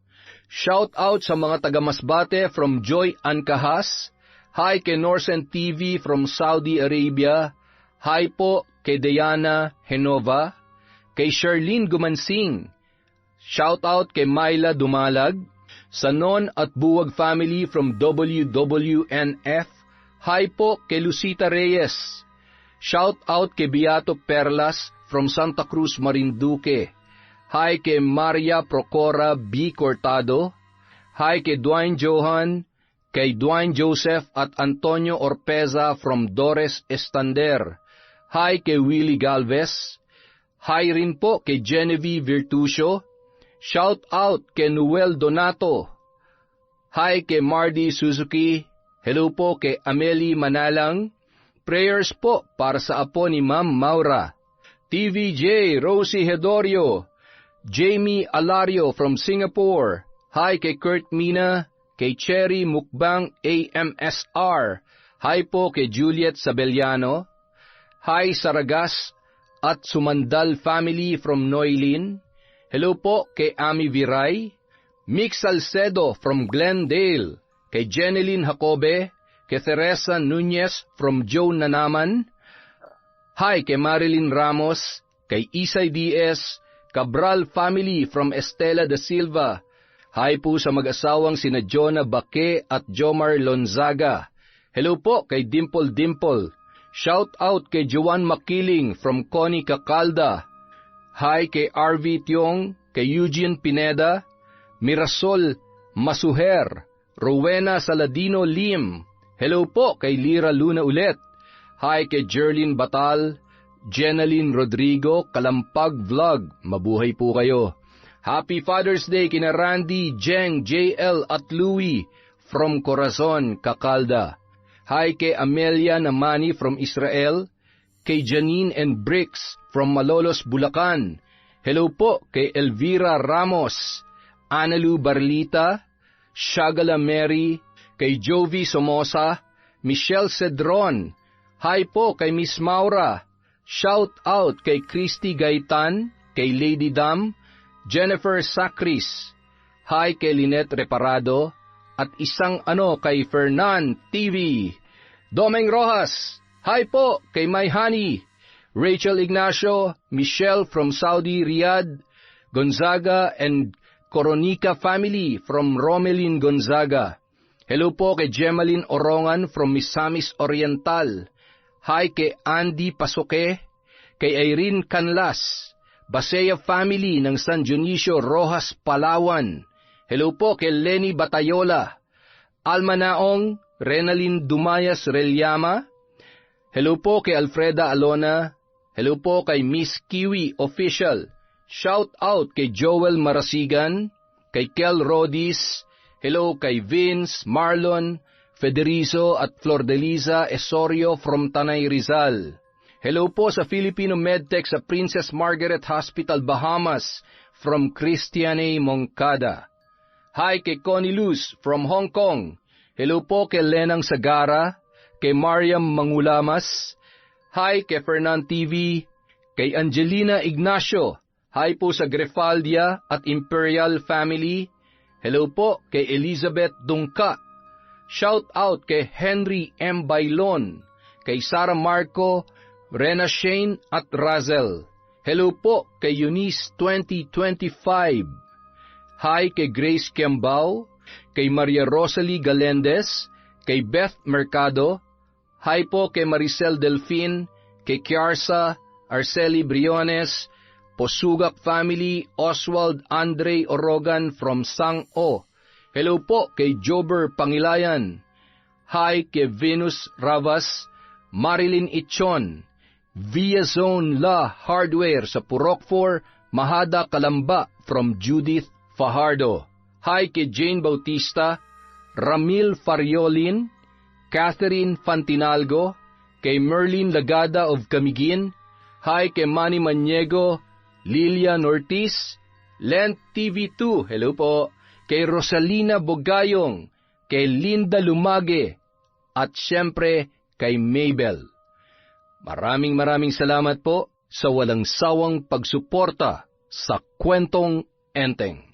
[SPEAKER 2] Shout out sa mga taga-Masbate from Joy Ancahas. Hi kay Norsen TV from Saudi Arabia. Hi po kay Diana Henova. Kay Sherlyn Gumansing. Shout out kay Myla Dumalag. Sa Non at Buwag family from WWNF. Hi po kay Lucita Reyes. Shout out kay Beato Perlas from Santa Cruz, Marinduque. Hi kay Maria Procora B. Cortado. Hi kay Dwayne Johan, kay Dwayne Joseph at Antonio Orpeza from Dores Estander. Hi kay Willie Galvez. Hi rin po kay Genevieve Virtusio. Shout out kay Noel Donato. Hi kay Mardy Suzuki. Hello po kay Amelie Manalang. Prayers po para sa apo ni Ma'am Maura. TVJ Rosie Hedorio. Jamie Alario from Singapore. Hi kay Kurt Mina, kay Cherry Mukbang AMSR. Hi po kay Juliet Sabeliano. Hi Saragas at Sumandal family from Noylin. Hello po kay Ami Viray. Mick Salcedo from Glendale. Kay Jeneline Jacobe, kay Teresa Nunez from Joe Nanaman. Hi kay Marilyn Ramos, kay Isay Diaz, Cabral family from Estela de Silva. Hi po sa mag-asawang sina Jonah Baque at Jomar Lonzaga. Hello po kay Dimple Dimple. Shout out kay Joan Makiling from Connie Cacalda. Hi kay RV Tiong, kay Eugene Pineda, Mirasol Masuher, Rowena Saladino Lim. Hello po kay Lira Luna ulit. Hi kay Jerlyn Batal, Jenaline Rodrigo, Kalampag Vlog. Mabuhay po kayo. Happy Father's Day kina Randy, Jeng, JL at Louie from Corazon, Cacalda. Hi kay Amelia Namani from Israel, kay Janine and Bricks from Malolos, Bulacan. Hello po kay Elvira Ramos, Analu Barlita, Shagala Mary, kay Jovi Somoza, Michelle Cedron. Hi po kay Miss Maura. Shout out kay Christy Gaitan, kay Lady Dam, Jennifer Sacris. Hi kay Lynette Reparado, at isang kay Fernan TV. Domeng Rojas. Hi po kay My Honey, Rachel Ignacio, Michelle from Saudi Riyadh, Gonzaga and Coronica family from Romelin Gonzaga. Hello po kay Gemaline Orongan from Misamis Oriental.
[SPEAKER 3] Hi kay Andy Pasuke, kay Irene Canlas, Basea family ng San Dionisio, Rojas, Palawan. Hello po kay Lenny Batayola, Alma Naong, Renalyn Dumayas Relyama. Hello po kay Alfreda Alona. Hello po kay Miss Kiwi Official. Shout out kay Joel Marasigan, kay Kel Rodis. Hello kay Vince, Marlon, Federizo at Flordeliza Esorio from Tanay Rizal. Hello po sa Filipino Medtech sa Princess Margaret Hospital, Bahamas from Christiane Moncada. Hi kay Connie Luz from Hong Kong. Hello po kay Lenang Sagara, kay Mariam Mangulamas. Hi kay Fernan TV, kay Angelina Ignacio. Hi po sa Grefaldia at Imperial Family. Hello po kay Elizabeth Dungka. Shout out kay Henry M. Bailon, kay Sara Marco, Rena Shane at Razel. Hello po kay Eunice 2025. Hi kay Grace Kiambao, kay Maria Rosalie Galendez, kay Beth Mercado. Hi po kay Maricel Delfin, kay Kiarsa, Arceli Briones, Posugak Family, Oswald Andre Orogan from Sang-O. Hello po kay Jober Pangilayan. Hi kay Venus Ravas, Marilyn Ichon, Via Zone La Hardware sa Purok 4, Mahada, Kalamba from Judith Fajardo. Hi kay Jane Bautista, Ramil Fariolin, Catherine Fantinalgo, kay Merlin Lagada of Camiguin. Hi kay Manny Maniego, Lilian Ortiz, Lent TV2, hello po, kay Rosalina Bogayong, kay Linda Lumage, at syempre kay Mabel. Maraming salamat po sa walang sawang pagsuporta sa Kwentong Enteng.